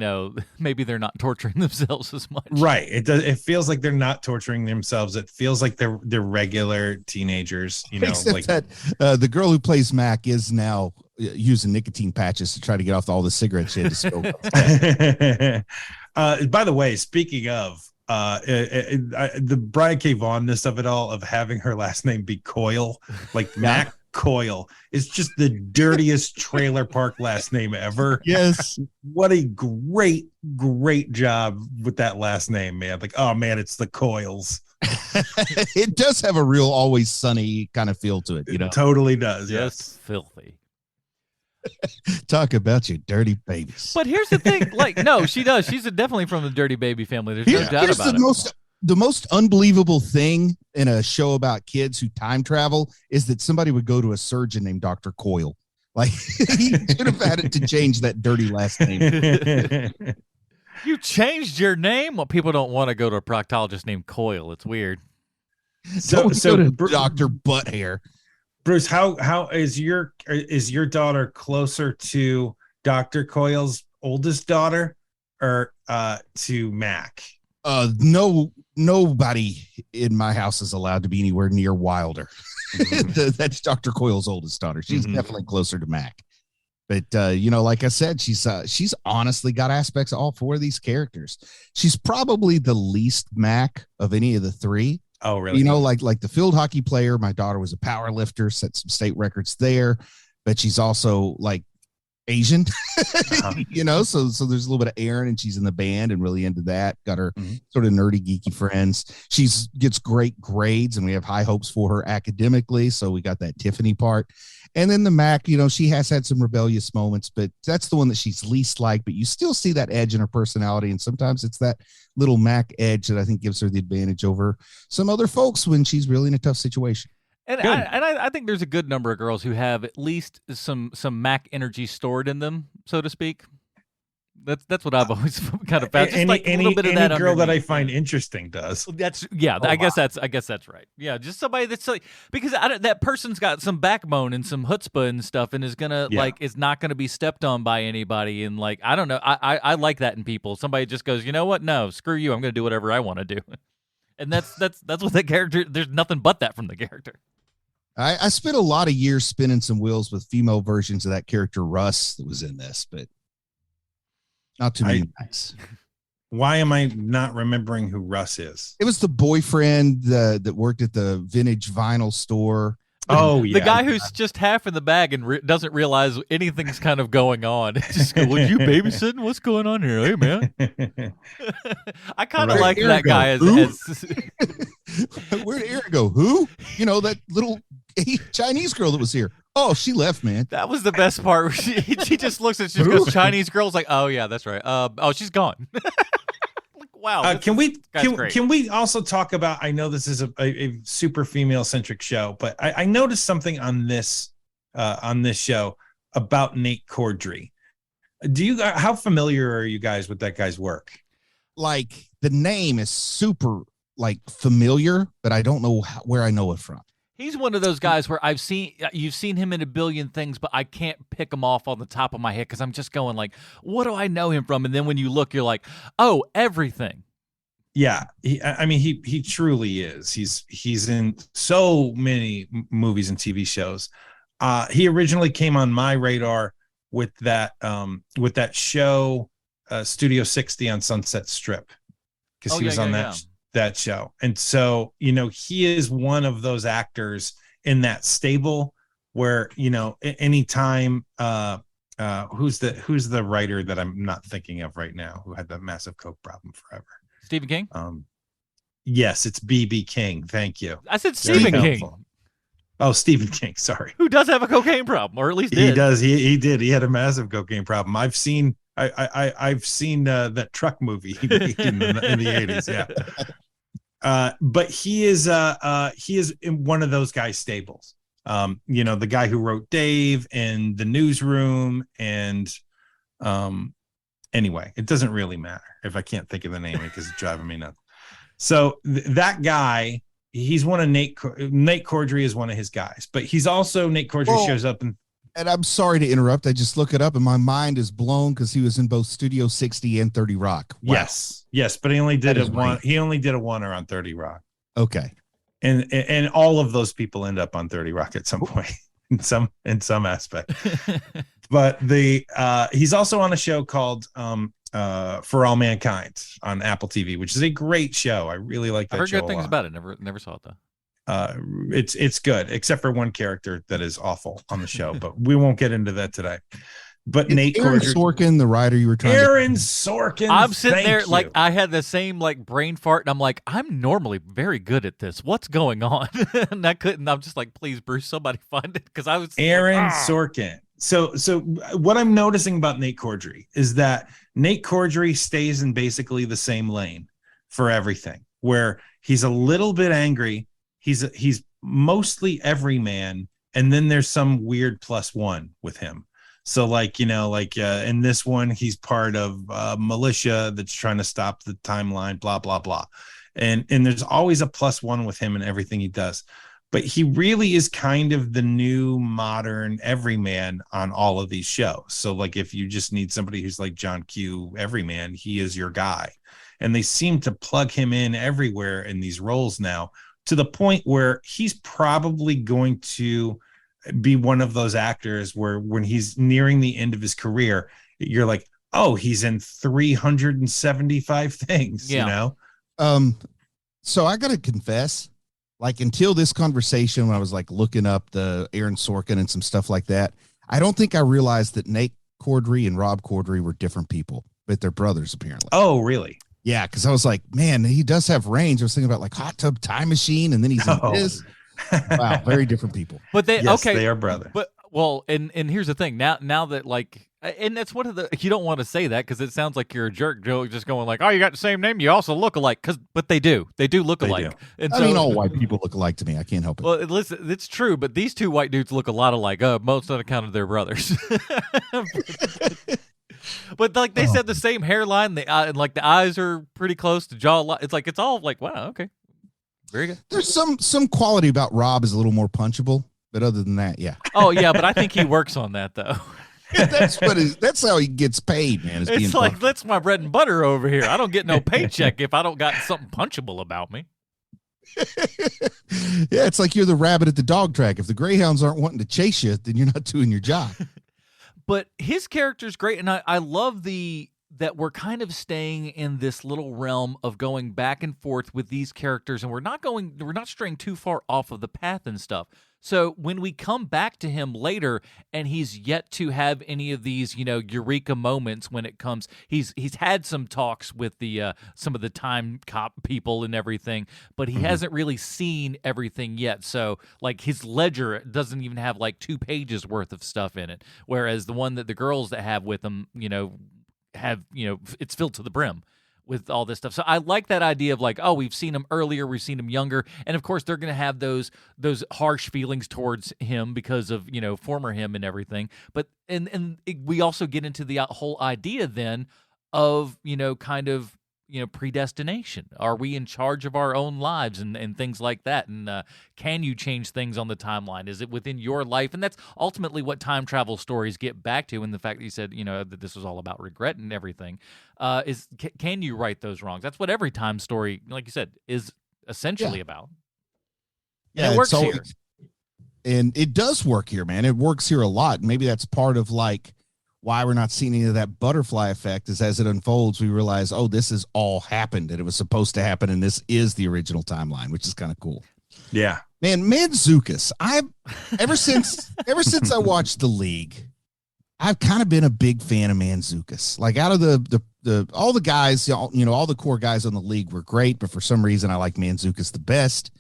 maybe they're not torturing themselves as much. Right. It feels like they're not torturing themselves. It feels like they're regular teenagers, Except like that the girl who plays Mac is now using nicotine patches to try to get off all the cigarettes she had to smoke. By the way, speaking of the Brian K. Vaughnness of it all, of having her last name be Coyle, like Mac Coyle, is just the dirtiest trailer park last name ever. Yes. What a great job with that last name, man. Like, oh man, it's the Coyles. It does have a real Always Sunny kind of feel to it, you know. It totally does. Just filthy. Talk about your dirty babies. But here's the thing, like, no, she does. She's definitely from the Dirty Baby family. There's no doubt Here's about it. The most unbelievable thing in a show about kids who time travel is that somebody would go to a surgeon named Dr. Coyle. Like, he should have had it to change that dirty last name. You changed your name? Well, people don't want to go to a proctologist named Coyle. It's weird. So Dr. Butthair. Bruce, how is your daughter closer to Dr. Coyle's oldest daughter or to Mac? Nobody in my house is allowed to be anywhere near Wilder. That's Dr. Coyle's oldest daughter. She's definitely closer to Mac. But like I said, she's honestly got aspects of all four of these characters. She's probably the least Mac of any of the three. Oh, really? Like the field hockey player, my daughter was a power lifter, set some state records there, but she's also like Asian, so there's a little bit of Aaron, and she's in the band and really into that. Got her sort of nerdy, geeky friends. Gets great grades, and we have high hopes for her academically. So we got that Tiffany part. And then the Mac, she has had some rebellious moments, but that's the one that she's least like. But you still see that edge in her personality. And sometimes it's that little Mac edge that I think gives her the advantage over some other folks when she's really in a tough situation. And I think there's a good number of girls who have at least some Mac energy stored in them, so to speak. That's what I've always kind of found. Just like a little bit of that girl that I underneath. find interesting does. I guess that's right. Yeah, just somebody that's like, because that person's got some backbone and some chutzpah and stuff, and is gonna is not gonna be stepped on by anybody. And like, I don't know, I like that in people. Somebody just goes, you know what? No, screw you. I'm gonna do whatever I want to do. And that's what that character. There's nothing but that from the character. I spent a lot of years spinning some wheels with female versions of that character Russ that was in this, but not too many guys. Why am I not remembering who Russ is? It was the boyfriend that worked at the vintage vinyl store. Oh, yeah. The guy who's just half in the bag and doesn't realize anything's kind of going on. Just go, was you babysitting? What's going on here? Hey, man. I kind of like that guy as Where'd Aaron go? Who? That little Chinese girl that was here. Oh, she left, man. That was the best part. She just looks at, she goes, Chinese girl's like, oh yeah, that's right. She's gone. Like, wow. Can we also talk about? I know this is a super female centric show, but I noticed something on this show about Nate Cordry. How familiar are you guys with that guy's work? Like, the name is super like familiar, but I don't know where I know it from. He's one of those guys where you've seen him in a billion things, but I can't pick him off on the top of my head because I'm just going like, what do I know him from? And then when you look, you're like, oh, everything. Yeah, he truly is. He's in so many movies and TV shows. He originally came on my radar with that show, Studio 60 on Sunset Strip, because he was on that show. And so, he is one of those actors in that stable where, anytime who's the writer that I'm not thinking of right now who had the massive coke problem forever? Stephen King? Yes, it's B.B. King. Thank you. I said Stephen King. Oh, Stephen King. Sorry. Who does have a cocaine problem, or at least did. He does. He did. He had a massive cocaine problem. I've seen that truck movie he made in the 80s. Yeah. But he is in one of those guys' stables. The guy who wrote Dave and The Newsroom, and anyway, it doesn't really matter if I can't think of the name because it's driving me nuts. So that guy, he's one of Nate Cordry is one of his guys, but he's also Nate Cordry shows up in. And I'm sorry to interrupt. I just look it up and my mind is blown because he was in both Studio 60 and 30 Rock. Wow. Yes, but he only did one. He only did a oneer on 30 Rock. Okay. And all of those people end up on 30 Rock at some point in some aspect. But he's also on a show called For All Mankind on Apple TV, which is a great show. I really like that I heard show good things about it. Never saw it though. It's good, except for one character that is awful on the show, but we won't get into that today. But Is Nate Aaron Cordry, Sorkin, the writer you were trying Aaron Sorkin. I'm sitting thank there you. like I had the same like brain fart, and I'm like, I'm normally very good at this. What's going on? And I couldn't. I'm just like, please, Bruce, somebody find it because I was Aaron like, Sorkin. So what I'm noticing about Nate Cordry is that Nate Cordry stays in basically the same lane for everything, where he's a little bit angry. He's mostly everyman, and then there's some weird plus one with him. So like, in this one, he's part of a militia that's trying to stop the timeline, blah, blah, blah. And there's always a plus one with him in everything he does. But he really is kind of the new modern everyman on all of these shows. So like if you just need somebody who's like John Q everyman, he is your guy. And they seem to plug him in everywhere in these roles now, to the point where he's probably going to be one of those actors where when he's nearing the end of his career, you're like, oh, he's in 375 things, So I gotta confess, like until this conversation, when I was like looking up the Aaron Sorkin and some stuff like that, I don't think I realized that Nate Cordry and Rob Corddry were different people, but they're brothers apparently. Oh, really? Yeah, because I was like, man, he does have range. I was thinking about like Hot Tub Time Machine, and then he's in this. Wow, very different people. But they Yes, okay, they are brothers. But well, and here's the thing. Now that like, and that's one of the, you don't want to say that because it sounds like you're a jerk, Joe, just going like, oh, you got the same name, you also look alike. But they do look They alike. do. And I so, mean, all white people look alike to me. I can't help it. well, listen, it's true, but these two white dudes look a lot alike. Most on account of their brothers. But like they said, the same hairline, and like the eyes are pretty close to jaw. It's like it's all like, wow, okay, very good. There's some quality about Rob is a little more punchable, but other than that, yeah. Oh yeah, but I think he works on that though. That's how he gets paid, man. It's like that's my bread and butter over here. I don't get no paycheck if I don't got something punchable about me. Yeah, it's like you're the rabbit at the dog track. If the greyhounds aren't wanting to chase you, then you're not doing your job. But his character's great, and I love that we're kind of staying in this little realm of going back and forth with these characters, and we're not straying too far off of the path and stuff. So when we come back to him later and he's yet to have any of these, eureka moments when it comes, he's had some talks with the some of the time cop people and everything, but he hasn't really seen everything yet. So like his ledger doesn't even have like 2 pages worth of stuff in it, whereas the one that the girls that have with him, have, it's filled to the brim with all this stuff. So I like that idea of like, oh, we've seen him earlier, we've seen him younger, and of course they're going to have those harsh feelings towards him because of former him and everything. But we also get into the whole idea then of kind of predestination. Are we in charge of our own lives and things like that? And can you change things on the timeline? Is it within your life? And that's ultimately what time travel stories get back to. And the fact that you said, that this was all about regret and everything, is can you right those wrongs? That's what every time story, like you said, is essentially about. And Yeah, it works here. And it does work here, man. It works here a lot. Maybe that's part of like why we're not seeing any of that butterfly effect is as it unfolds, we realize, oh, this has all happened and it was supposed to happen. And this is the original timeline, which is kind of cool. Yeah. Man, Mantzoukas, ever since I watched The League, I've kind of been a big fan of Mantzoukas. Like out of the all the guys, all the core guys on The League were great, but for some reason I like Mantzoukas the best.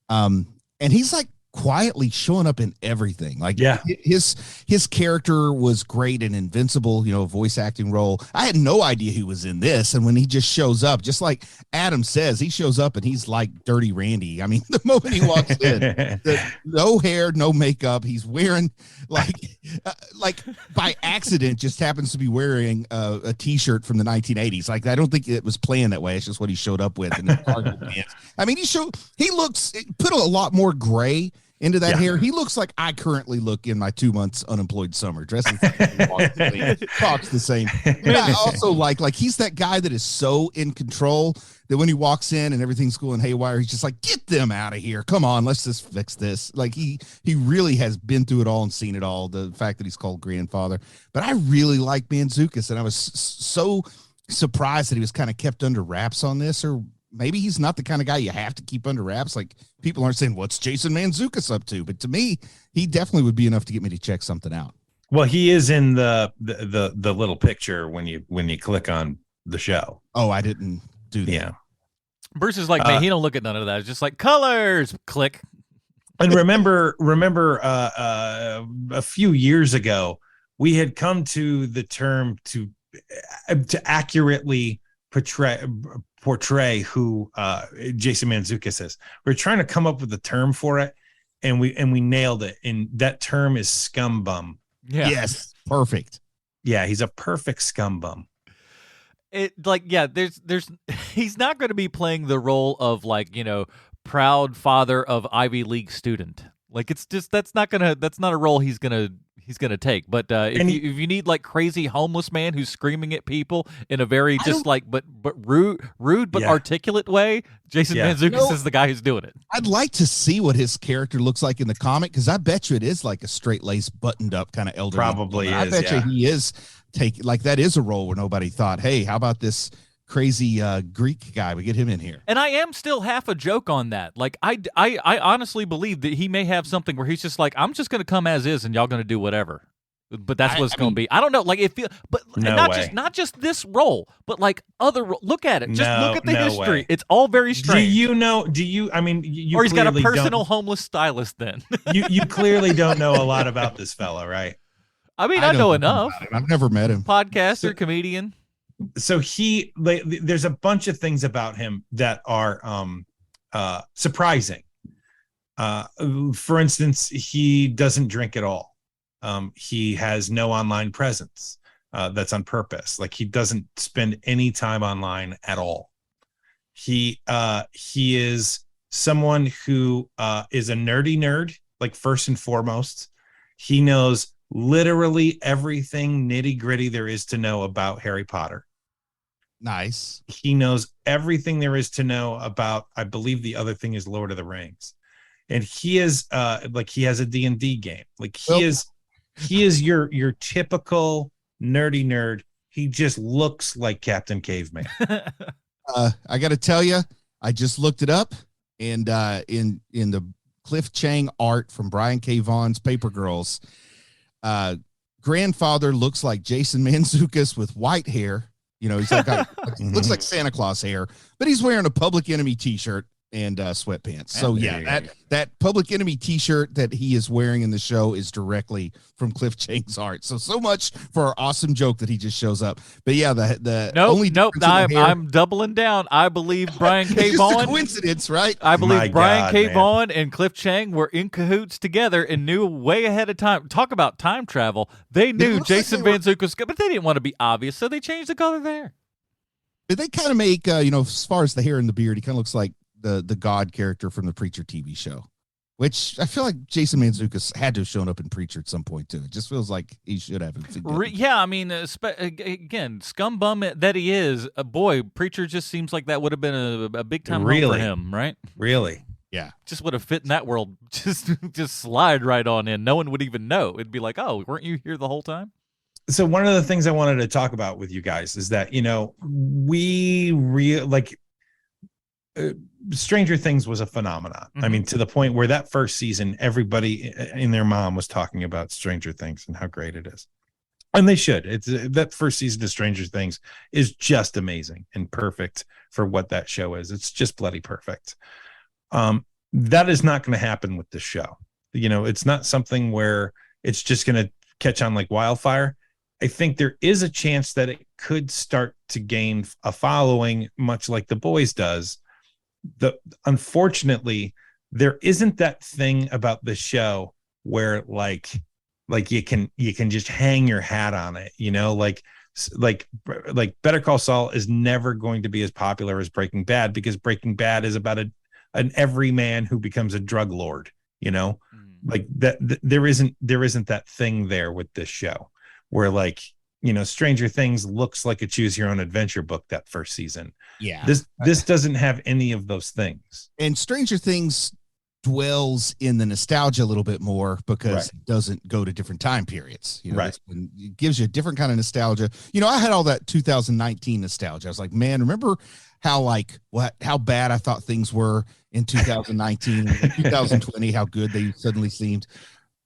And he's like quietly showing up in everything. Like his character was great in Invincible, voice acting role. I had no idea he was in this. And when he just shows up, just like Adam says, he shows up and he's like Dirty Randy. I mean, the moment he walks in, no hair, no makeup. He's wearing like by accident just happens to be wearing a t-shirt from the 1980s. Like, I don't think it was planned that way. It's just what he showed up with. And I mean, he put a lot more gray into that hair. He looks like I currently look in my 2 months unemployed summer, dresses talks the same. But I also like he's that guy that is so in control that when he walks in and everything's going haywire, he's just like, get them out of here. Come on, let's just fix this. Like he really has been through it all and seen it all. The fact that he's called grandfather. But I really like Mantzoukas, and I was so surprised that he was kind of kept under wraps on this, or maybe he's not the kind of guy you have to keep under wraps. Like, people aren't saying, what's Jason Mantzoukas up to? But to me, he definitely would be enough to get me to check something out. Well, he is in the little picture when you click on the show. Oh, I didn't do that. Yeah. Bruce is like, man, he don't look at none of that. It's just like colors, click. And remember, a few years ago, we had come to the term to accurately portray who Jason Mantzoukas is. We're trying to come up with a term for it, and we nailed it. And that term is scum bum. Yeah. Yes. Perfect. Yeah, he's a perfect scum bum. There's he's not going to be playing the role of, like, you know, proud father of Ivy League student. Like, it's just that's not a role he's gonna take. But if you need, like, crazy homeless man who's screaming at people in a very but rude but articulate way, Jason Mantzoukas is the guy who's doing it. I'd like to see what his character looks like in the comic, because I bet you it is like a straight-laced, buttoned-up kind of elderly. Probably is. I bet you he is that is a role where nobody thought, hey, how about this crazy Greek guy? We get him in here. And I am still half a joke on that. Like, I honestly believe that he may have something where he's just like, I'm just going to come as is and y'all going to do whatever. But that's what it's going to be. I don't know. Like, not just this role, but like other look at it. Just look at the history. Way. It's all very strange. Or he's got a personal homeless stylist then. you clearly don't know a lot about this fella, right? I mean, I know enough. I've never met him. Podcaster, comedian. So there's a bunch of things about him that are surprising. For instance, he doesn't drink at all. He has no online presence. That's on purpose. Like, he doesn't spend any time online at all. He is someone who is a nerdy nerd. Like, first and foremost, he knows literally everything nitty gritty there is to know about Harry Potter. Nice. He knows everything there is to know about, I believe the other thing is Lord of the Rings. And he is he has a D&D game. Like, he is your typical nerdy nerd. He just looks like Captain Caveman. I got to tell you, I just looked it up, and in the Cliff Chang art from Brian K. Vaughan's Paper Girls, grandfather looks like Jason Mantzoukas with white hair. You know, he's got looks like Santa Claus hair, but he's wearing a Public Enemy t-shirt and sweatpants. So that Public Enemy t-shirt that he is wearing in the show is directly from Cliff Chang's art. So much for our awesome joke that he just shows up. But yeah, I'm doubling down. I believe Brian K. It's Vaughan. just a coincidence, right? I believe Brian K. Vaughan and Cliff Chang were in cahoots together and knew way ahead of time. Talk about time travel. They knew Jason Mantzoukas, but they didn't want to be obvious, so they changed the color there. But they kind of make, as far as the hair and the beard, he kind of looks like the God character from the Preacher TV show, which I feel like Jason Mantzoukas had to have shown up in Preacher at some point too. It just feels like he should have. Yeah, I mean, again, scum bum that he is, boy, Preacher just seems like that would have been a big time role for him, right? Really? Yeah. Just would have fit in that world. Just slide right on in. No one would even know. It'd be like, oh, weren't you here the whole time? So one of the things I wanted to talk about with you guys is that, Stranger Things was a phenomenon. Mm-hmm. I mean, to the point where that first season, everybody and their mom was talking about Stranger Things and how great it is. And they should. It's that first season of Stranger Things is just amazing and perfect for what that show is. It's just bloody perfect. That is not going to happen with this show. It's not something where it's just going to catch on like wildfire. I think there is a chance that it could start to gain a following, much like The Boys does. Unfortunately, there isn't that thing about the show where like you can just hang your hat on it, like Better Call Saul is never going to be as popular as Breaking Bad, because Breaking Bad is about an everyman who becomes a drug lord, like that. There isn't that thing there with this show where Stranger Things looks like a choose your own adventure book that first season. Yeah. This doesn't have any of those things. And Stranger Things dwells in the nostalgia a little bit more because Right. it doesn't go to different time periods. You know, Right. it gives you a different kind of nostalgia. You know, I had all that 2019 nostalgia. I was like, man, remember how bad I thought things were in 2019, 2020, how good they suddenly seemed.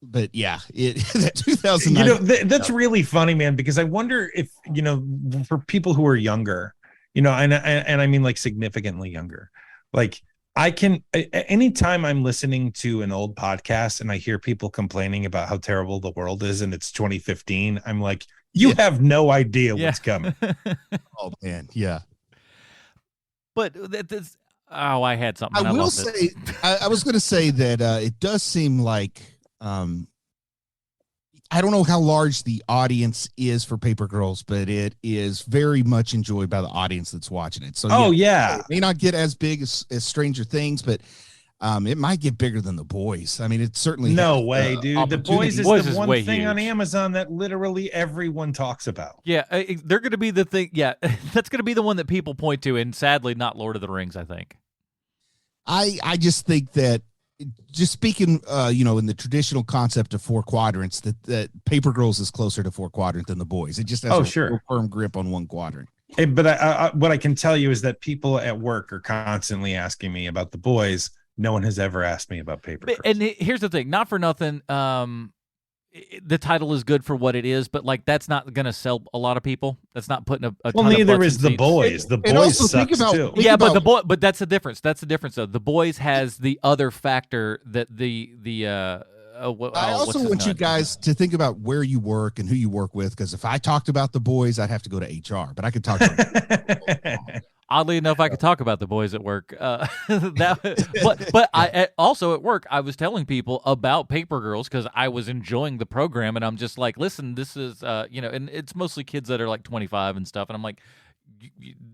But yeah, that 2019. That's really funny, man, because I wonder if, for people who are younger, and I mean like significantly younger, like anytime I'm listening to an old podcast and I hear people complaining about how terrible the world is and it's 2015, I'm like, you have no idea what's coming. Oh man, yeah. But that's I had something. I will say, I was going to say that it does seem like I don't know how large the audience is for Paper Girls, but it is very much enjoyed by the audience that's watching it. So, yeah, it may not get as big as Stranger Things, but it might get bigger than The Boys. I mean, it certainly no has, way, dude. The Boys is the one thing on Amazon that literally everyone talks about. Yeah, they're going to be the thing. Yeah, that's going to be the one that people point to, and sadly, not Lord of the Rings. I think. I just think that. Just speaking, in the traditional concept of 4 quadrants, that Paper Girls is closer to 4 quadrant than The Boys. It just has a real firm grip on 1 quadrant. Hey, but what I can tell you is that people at work are constantly asking me about The Boys. No one has ever asked me about Paper Girls. And here's the thing: not for nothing, the title is good for what it is, but like that's not going to sell a lot of people. That's not putting a well, ton neither of is The Boys. The Boys sucks too. Yeah, but that's the difference. That's the difference, though. The Boys has the other factor that I also want you guys to think about where you work and who you work with, because if I talked about The Boys, I'd have to go to HR, but I could talk about Oddly enough, I could talk about The Boys at work. But I also at work, I was telling people about Paper Girls because I was enjoying the program, and I'm just like, listen, this is, and it's mostly kids that are like 25 and stuff, and I'm like,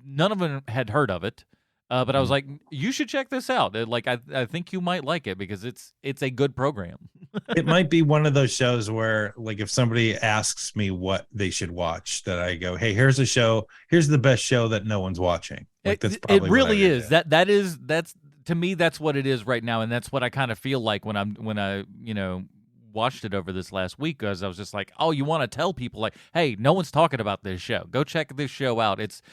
none of them had heard of it, but I was like, you should check this out. Like, I think you might like it because it's a good program. It might be one of those shows where, like, if somebody asks me what they should watch, that I go, hey, here's a show. Here's the best show that no one's watching. Like, that's probably it really is. That's to me, that's what it is right now, and that's what I kind of feel like when I watched it over this last week, because I was just like, oh, you want to tell people like, hey, no one's talking about this show. Go check this show out. It's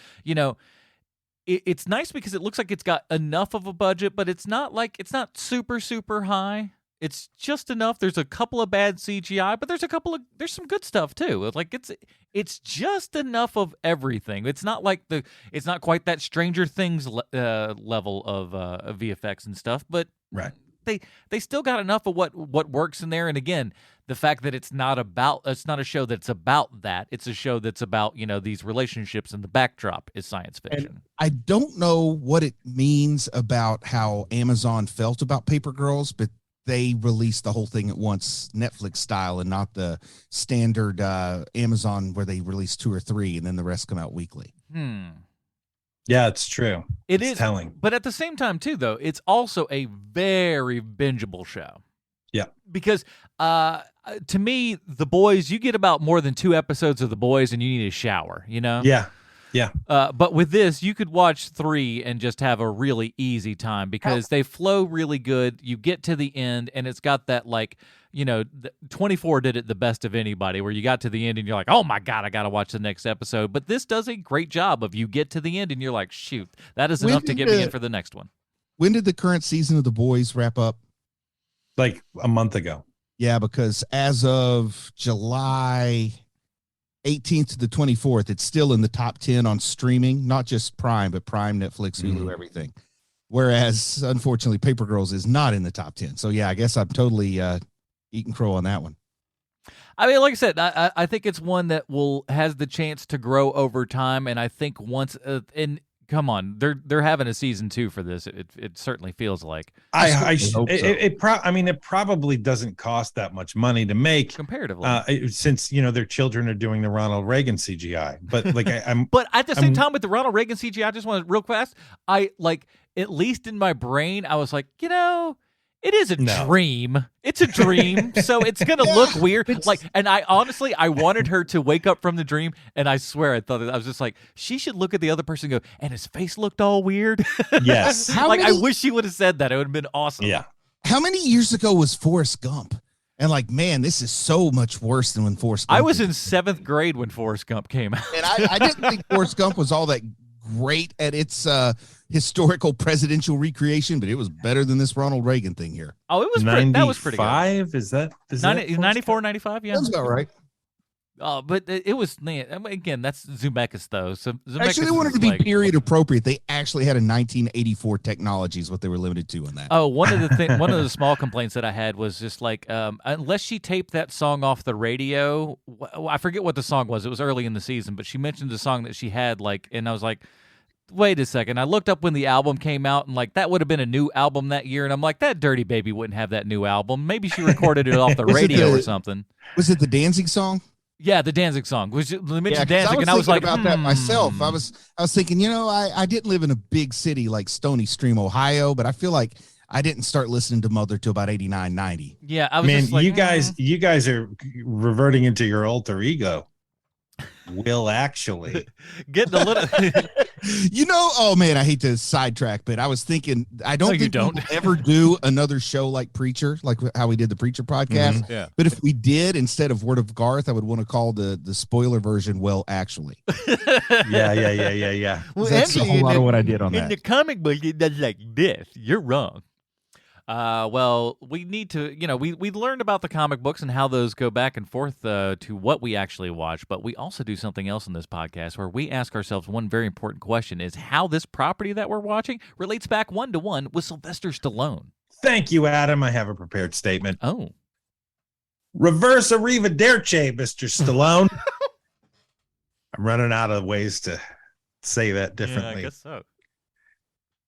it's nice because it looks like it's got enough of a budget, but it's not super, super high. It's just enough. There's a couple of bad CGI, but there's some good stuff too. Like it's just enough of everything. It's not quite that Stranger Things level of VFX and stuff, but right. They still got enough of what works in there. And again, the fact that it's not a show that's about that. It's a show that's about, these relationships, and the backdrop is science fiction. And I don't know what it means about how Amazon felt about Paper Girls, but they released the whole thing at once, Netflix style, and not the standard Amazon where they release 2 or 3 and then the rest come out weekly. Yeah, it's true. It's telling. But at the same time, too, though, it's also a very bingeable show. Yeah. Because to me, The Boys, you get about more than 2 episodes of The Boys and you need a shower, Yeah. Yeah. But with this, you could watch 3 and just have a really easy time because they flow really good. You get to the end, and it's got that, 24 did it the best of anybody, where you got to the end and you're like, oh my God, I got to watch the next episode. But this does a great job of you get to the end and you're like, shoot, that is enough to get me in for the next one. When did the current season of The Boys wrap up? Like a month ago. Yeah, because as of July 18th to the 24th, it's still in the top 10 on streaming, not just Prime, but Prime, Netflix, Hulu, everything. Whereas, unfortunately, Paper Girls is not in the top 10. So, yeah, I guess I'm totally eating crow on that one. I mean, like I said, I think it's one that has the chance to grow over time, and I think once come on, they're having a season 2 for this. It certainly feels like. I hope so. It probably doesn't cost that much money to make comparatively, since their children are doing the Ronald Reagan CGI. But but at the same time with the Ronald Reagan CGI, I just want to real fast. At least in my brain, I was like, it is a dream. It's a dream, so it's gonna look weird. And I honestly, I wanted her to wake up from the dream, and I swear, I was just like, she should look at the other person and go, and his face looked all weird. Yes. I wish she would have said that. It would have been awesome. Yeah. How many years ago was Forrest Gump? And like, man, this is so much worse than when Forrest Gump I was in 7th grade when Forrest Gump came out. And I didn't think Forrest Gump was all that great at its historical presidential recreation, but it was better than this Ronald Reagan thing here. Oh, it was that was pretty good. 95? Is that 94, 95? Yeah. That's about right. Oh, but it was, man, I mean, again, that's Zemeckis, though. So Zemeckis Actually, they wanted is to be like, period appropriate. They actually had a 1984 technology is what they were limited to on that. Oh, one of the small complaints that I had was just like, unless she taped that song off the radio, I forget what the song was. It was early in the season, but she mentioned the song that she had, like, and I was like, wait a second. I looked up when the album came out, and like that would have been a new album that year, and I'm like, that Dirty Baby wouldn't have that new album. Maybe she recorded it off the radio or something. Was it the Danzig song? Yeah, the Danzig song. Which mentioned Yeah, Danzig, and I was like, about that myself. I was thinking, I didn't live in a big city like Stony Stream, Ohio, but I feel like I didn't start listening to Mother till about 89, 90. Yeah, I was Man, just like, you guys are reverting into your alter ego. Will actually getting a little. Oh man, I hate to sidetrack, but I was thinking, I don't think we'll ever do another show like Preacher, like how we did the Preacher podcast. Yeah. But if we did, instead of Word of Garth, I would want to call the spoiler version Well Actually. Yeah. Well, That's a whole lot of what I did on in that. the comic book, it does like this. You're wrong. Well, we need to, we learned about the comic books and how those go back and forth to what we actually watch, but we also do something else in this podcast where we ask ourselves one very important question is how this property that we're watching relates back one-to-one with Sylvester Stallone. Thank you, Adam. I have a prepared statement. Oh. Reverse arrivederci, Mr. Stallone. I'm running out of ways to say that differently. Yeah, I guess so.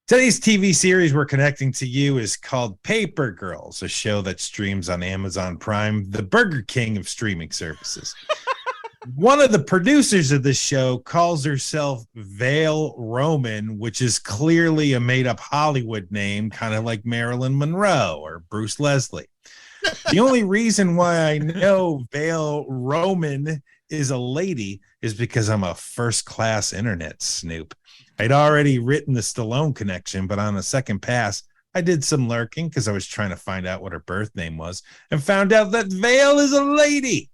Today's TV series we're connecting to you is called Paper Girls, a show that streams on Amazon Prime, the Burger King of streaming services. One of the producers of this show calls herself Vale Roman, which is clearly a made-up Hollywood name, kind of like Marilyn Monroe or Bruce Leslie. The only reason why I know Vale Roman is a lady is because I'm a first-class internet snoop. I'd already written the Stallone connection, but on a second pass, I did some lurking because I was trying to find out what her birth name was and found out that Vale is a lady.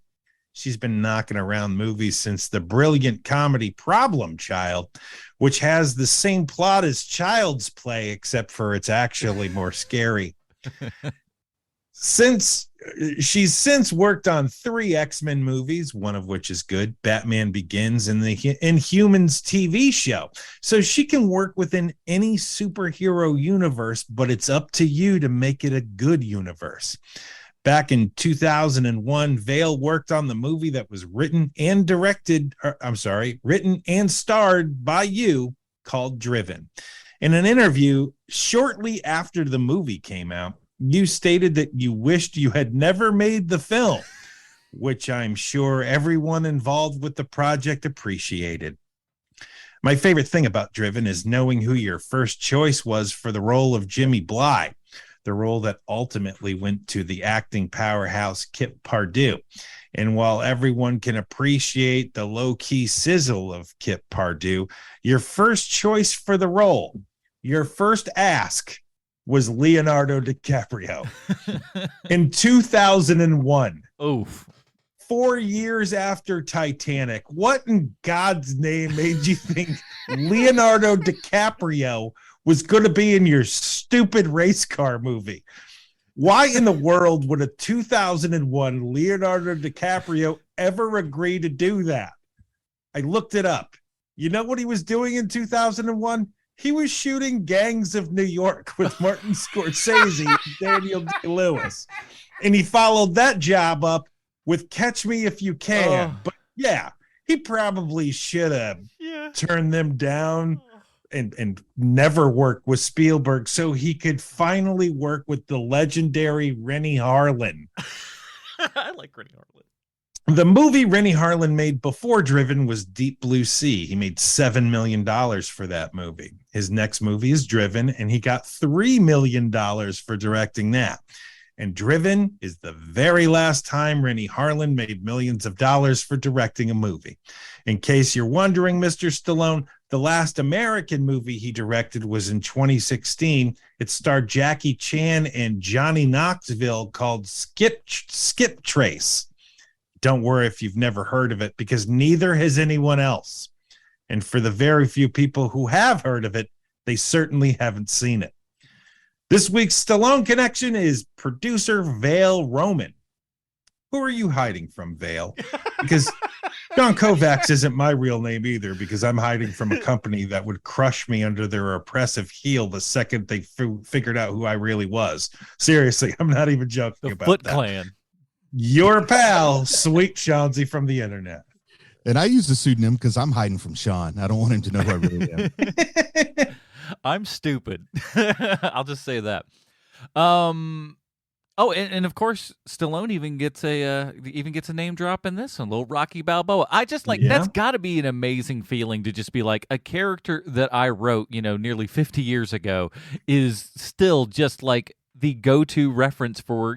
She's been knocking around movies since the brilliant comedy Problem Child, which has the same plot as Child's Play, except for it's actually more scary. She's since worked on 3 X-Men movies, one of which is good, Batman Begins, and the Inhumans TV show. So she can work within any superhero universe, but it's up to you to make it a good universe. Back in 2001, Vale worked on the movie that was written and starred by you, called Driven. In an interview shortly after the movie came out, you stated that you wished you had never made the film, which I'm sure everyone involved with the project appreciated. My favorite thing about Driven is knowing who your first choice was for the role of Jimmy Bly, the role that ultimately went to the acting powerhouse Kip Pardue. And while everyone can appreciate the low-key sizzle of Kip Pardue, your first choice for the role, your first ask, was Leonardo DiCaprio in 2001. Oof. 4 years after Titanic. What in God's name made you think Leonardo DiCaprio was going to be in your stupid race car movie? Why in the world would a 2001 Leonardo DiCaprio ever agree to do that? I looked it up. You know what he was doing in 2001? He was shooting Gangs of New York with Martin Scorsese and Daniel Day-Lewis. And he followed that job up with Catch Me If You Can. But yeah, he probably should have turned them down and never worked with Spielberg so he could finally work with the legendary Rennie Harlin. I like Rennie Harlin. The movie Rennie Harlin made before Driven was Deep Blue Sea. He made $7 million for that movie. His next movie is Driven, and he got $3 million for directing that. And Driven is the very last time Rennie Harlan made millions of dollars for directing a movie. In case you're wondering, Mr. Stallone, the last American movie he directed was in 2016. It starred Jackie Chan and Johnny Knoxville called Skip Trace. Don't worry if you've never heard of it, because neither has anyone else. And for the very few people who have heard of it, they certainly haven't seen it. This week's Stallone Connection is producer Vale Roman. Who are you hiding from, Vale? Because John Kovacs isn't my real name either, because I'm hiding from a company that would crush me under their oppressive heel the second they figured out who I really was. Seriously, I'm not even joking about Foot that. Clan. Your pal, Sweet Chauncey from the internet. And I use the pseudonym because I'm hiding from Sean. I don't want him to know who I really am. I'm stupid. I'll just say that. Oh, and of course, Stallone even gets a name drop in this one, little Rocky Balboa. I just that's got to be an amazing feeling to just be like, a character that I wrote, nearly 50 years ago is still just like the go-to reference for,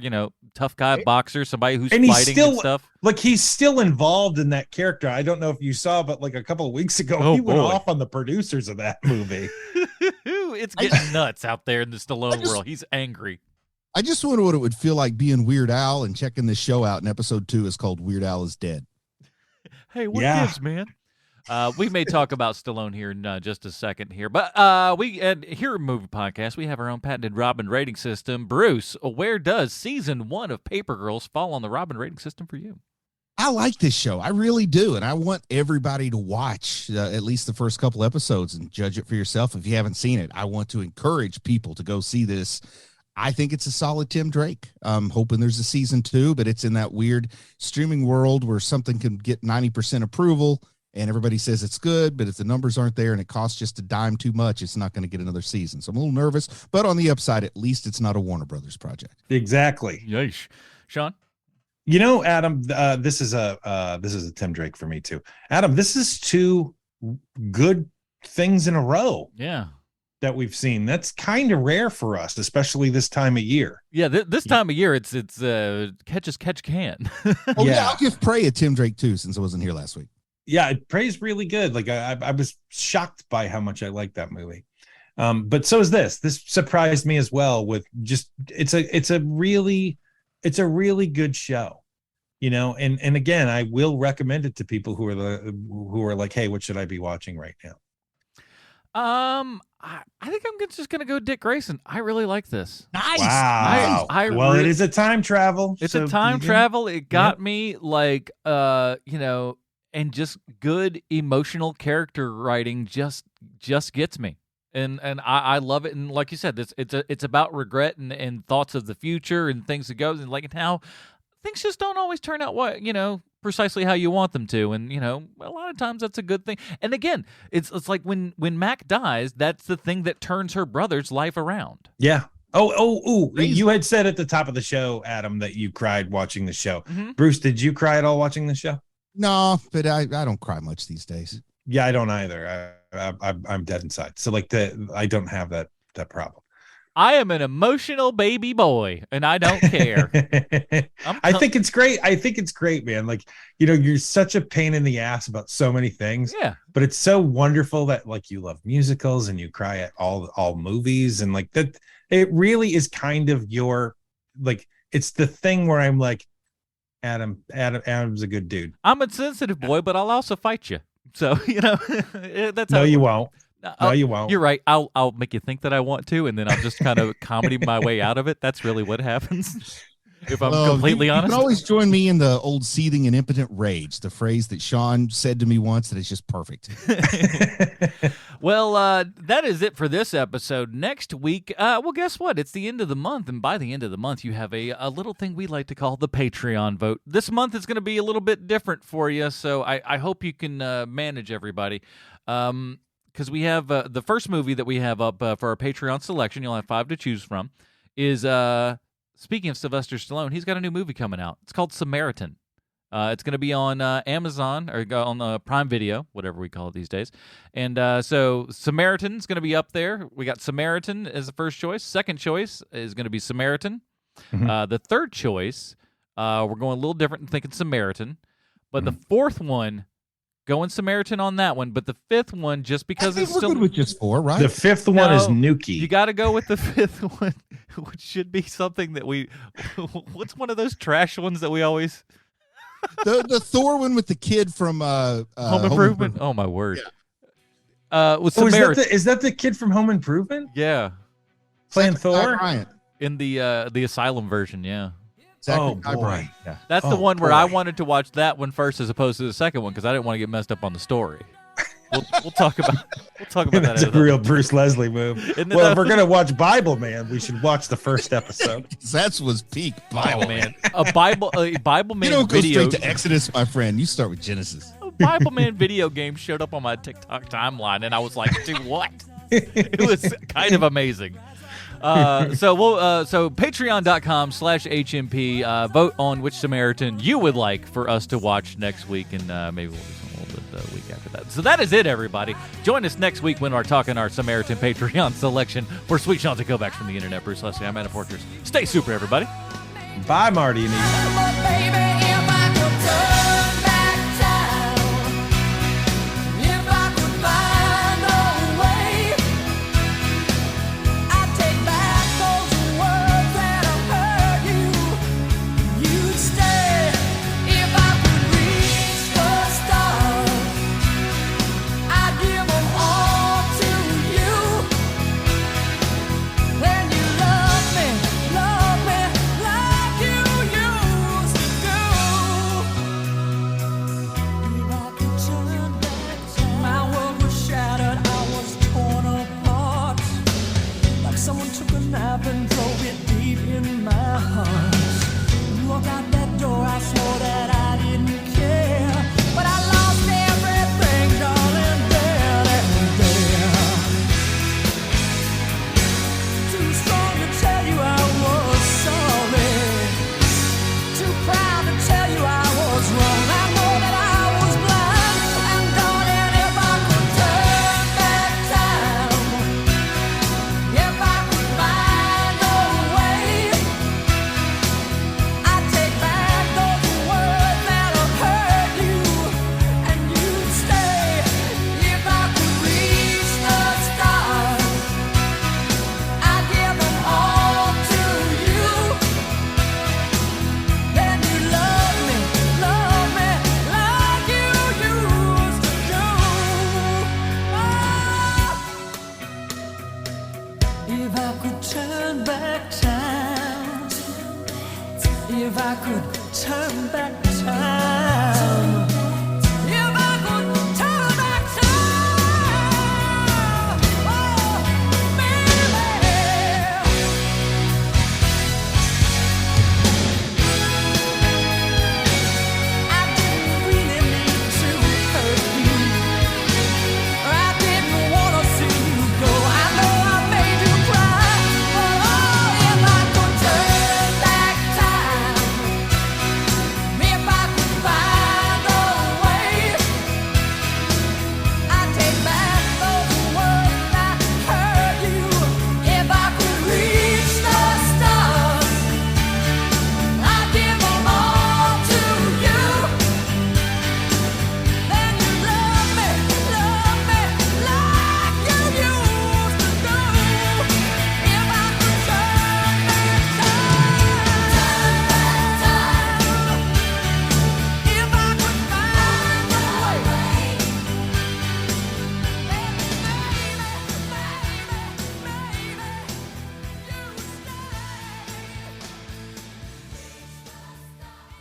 tough guy boxer, somebody who's and he's fighting still, and stuff. Like, he's still involved in that character. I don't know if you saw, but like a couple of weeks ago, he went off on the producers of that movie. It's getting nuts out there in the Stallone world. He's angry. I just wonder what it would feel like being Weird Al and checking this show out. And episode 2 is called Weird Al is Dead. Hey, what gives, man? We may talk about Stallone here in just a second here, but here at Movie Podcast, we have our own patented Robin rating system. Bruce, where does season 1 of Paper Girls fall on the Robin rating system for you? I like this show. I really do. And I want everybody to watch at least the first couple episodes and judge it for yourself. If you haven't seen it, I want to encourage people to go see this. I think it's a solid Tim Drake. I'm hoping there's a season 2, but it's in that weird streaming world where something can get 90% approval and everybody says it's good, but if the numbers aren't there and it costs just a dime too much, it's not going to get another season. So I'm a little nervous, but on the upside, at least it's not a Warner Brothers project. Exactly. Yeesh. Sean? Adam, this is a Tim Drake for me too. Adam, this is 2 good things in a row. Yeah. That we've seen. That's kind of rare for us, especially this time of year. Yeah, this time of year, it's catch as catch can. I'll give Prey a Tim Drake too, since I wasn't here last week. Yeah, Prey's really good. Like I was shocked by how much I liked that movie. But so is this. This surprised me as well. With just it's a really good show, And again, I will recommend it to people who are like, hey, what should I be watching right now? I think I'm just gonna go Dick Grayson. I really like this. Nice. Wow. It is a time travel. It's a time travel. It got me like and just good emotional character writing just gets me. And I love it. And like you said, it's about regret and thoughts of the future and things that goes and like how things just don't always turn out precisely how you want them to, and a lot of times that's a good thing. And again, it's like when Mac dies, that's the thing that turns her brother's life around. Yeah. Oh! You had said at the top of the show, Adam, that you cried watching the show. Mm-hmm. Bruce, did you cry at all watching the show? No, but I don't cry much these days. Yeah, I don't either. I'm dead inside. So I don't have that problem. I am an emotional baby boy, and I don't care. I think it's great. I think it's great, man. Like, you're such a pain in the ass about so many things. Yeah. But it's so wonderful that you love musicals and you cry at all movies, and like that. It really is kind of your it's the thing where I'm like, Adam's a good dude. I'm a sensitive boy, but I'll also fight you. So that's no, you won't. No, you won't. You're right. I'll make you think that I want to, and then I'll just kind of comedy my way out of it. That's really what happens. If I'm completely honest. You can always join me in the old seething and impotent rage, the phrase that Sean said to me once that is just perfect. Well, that is it for this episode. Next week, well, guess what? It's the end of the month, and by the end of the month, you have a little thing we like to call the Patreon vote. This month is going to be a little bit different for you, so I hope you can manage everybody. Because we have the first movie that we have up for our Patreon selection, you'll have 5 to choose from, is... Speaking of Sylvester Stallone, he's got a new movie coming out. It's called Samaritan. It's going to be on Amazon or on Prime Video, whatever we call it these days. And so Samaritan's going to be up there. We got Samaritan as the first choice. Second choice is going to be Samaritan. The third choice, we're going a little different and thinking Samaritan. But the fourth one, going Samaritan on that one. But the fifth one, just because I think it's we're still good with just 4, right? The fifth one is No, Nuki. You got to go with the fifth one, which should be something that we. What's one of those trash ones that we always. the Thor one with the kid from Home Improvement? Oh, my word. With Oh, Samaritan. is that the kid from Home Improvement Yeah. playing Zachary Thor? Bryant. In the Asylum version, yeah. Zachary Oh, boy. Bryant. Yeah. That's the Oh, one where I boy. wanted to watch that one first as opposed to the second one because I didn't want to get messed up on the story. We'll talk about that. That's a another- real Bruce Leslie move. Isn't it Well, though? if we're gonna watch Bible Man, we should watch the first episode. That was peak Bible. Oh man, a Bible You Man don't go video. straight to Exodus, my friend. You start with Genesis. A Bible Man video game showed up on my TikTok timeline, and I was like, "Dude, what?" It was kind of amazing. So patreon.com/HMP. Vote on which Samaritan you would like for us to watch next week, and maybe we'll do some a little bit the week after that. So that is it, everybody. Join us next week when we're talking our Samaritan Patreon selection for Sweet Sean to go back from the internet. Bruce Leslie, I'm Anna Fortress. Stay super, everybody. Bye, Marty and Eve. Someone took a knife and drove it deep in my heart. You walked out that door, I swore that I didn't care. But I lost everything, darling, there and there. Too strong to tell you I was sorry. Too proud to tell you I was wrong. I know that I was blind. And darling, if I could turn back time, if I could find a way, I'd take back those words that have hurt you, and you'd stay. If I could reach the stars, I'd give them all to you. Then you love me like you used to do. If I could turn back time, if I could turn back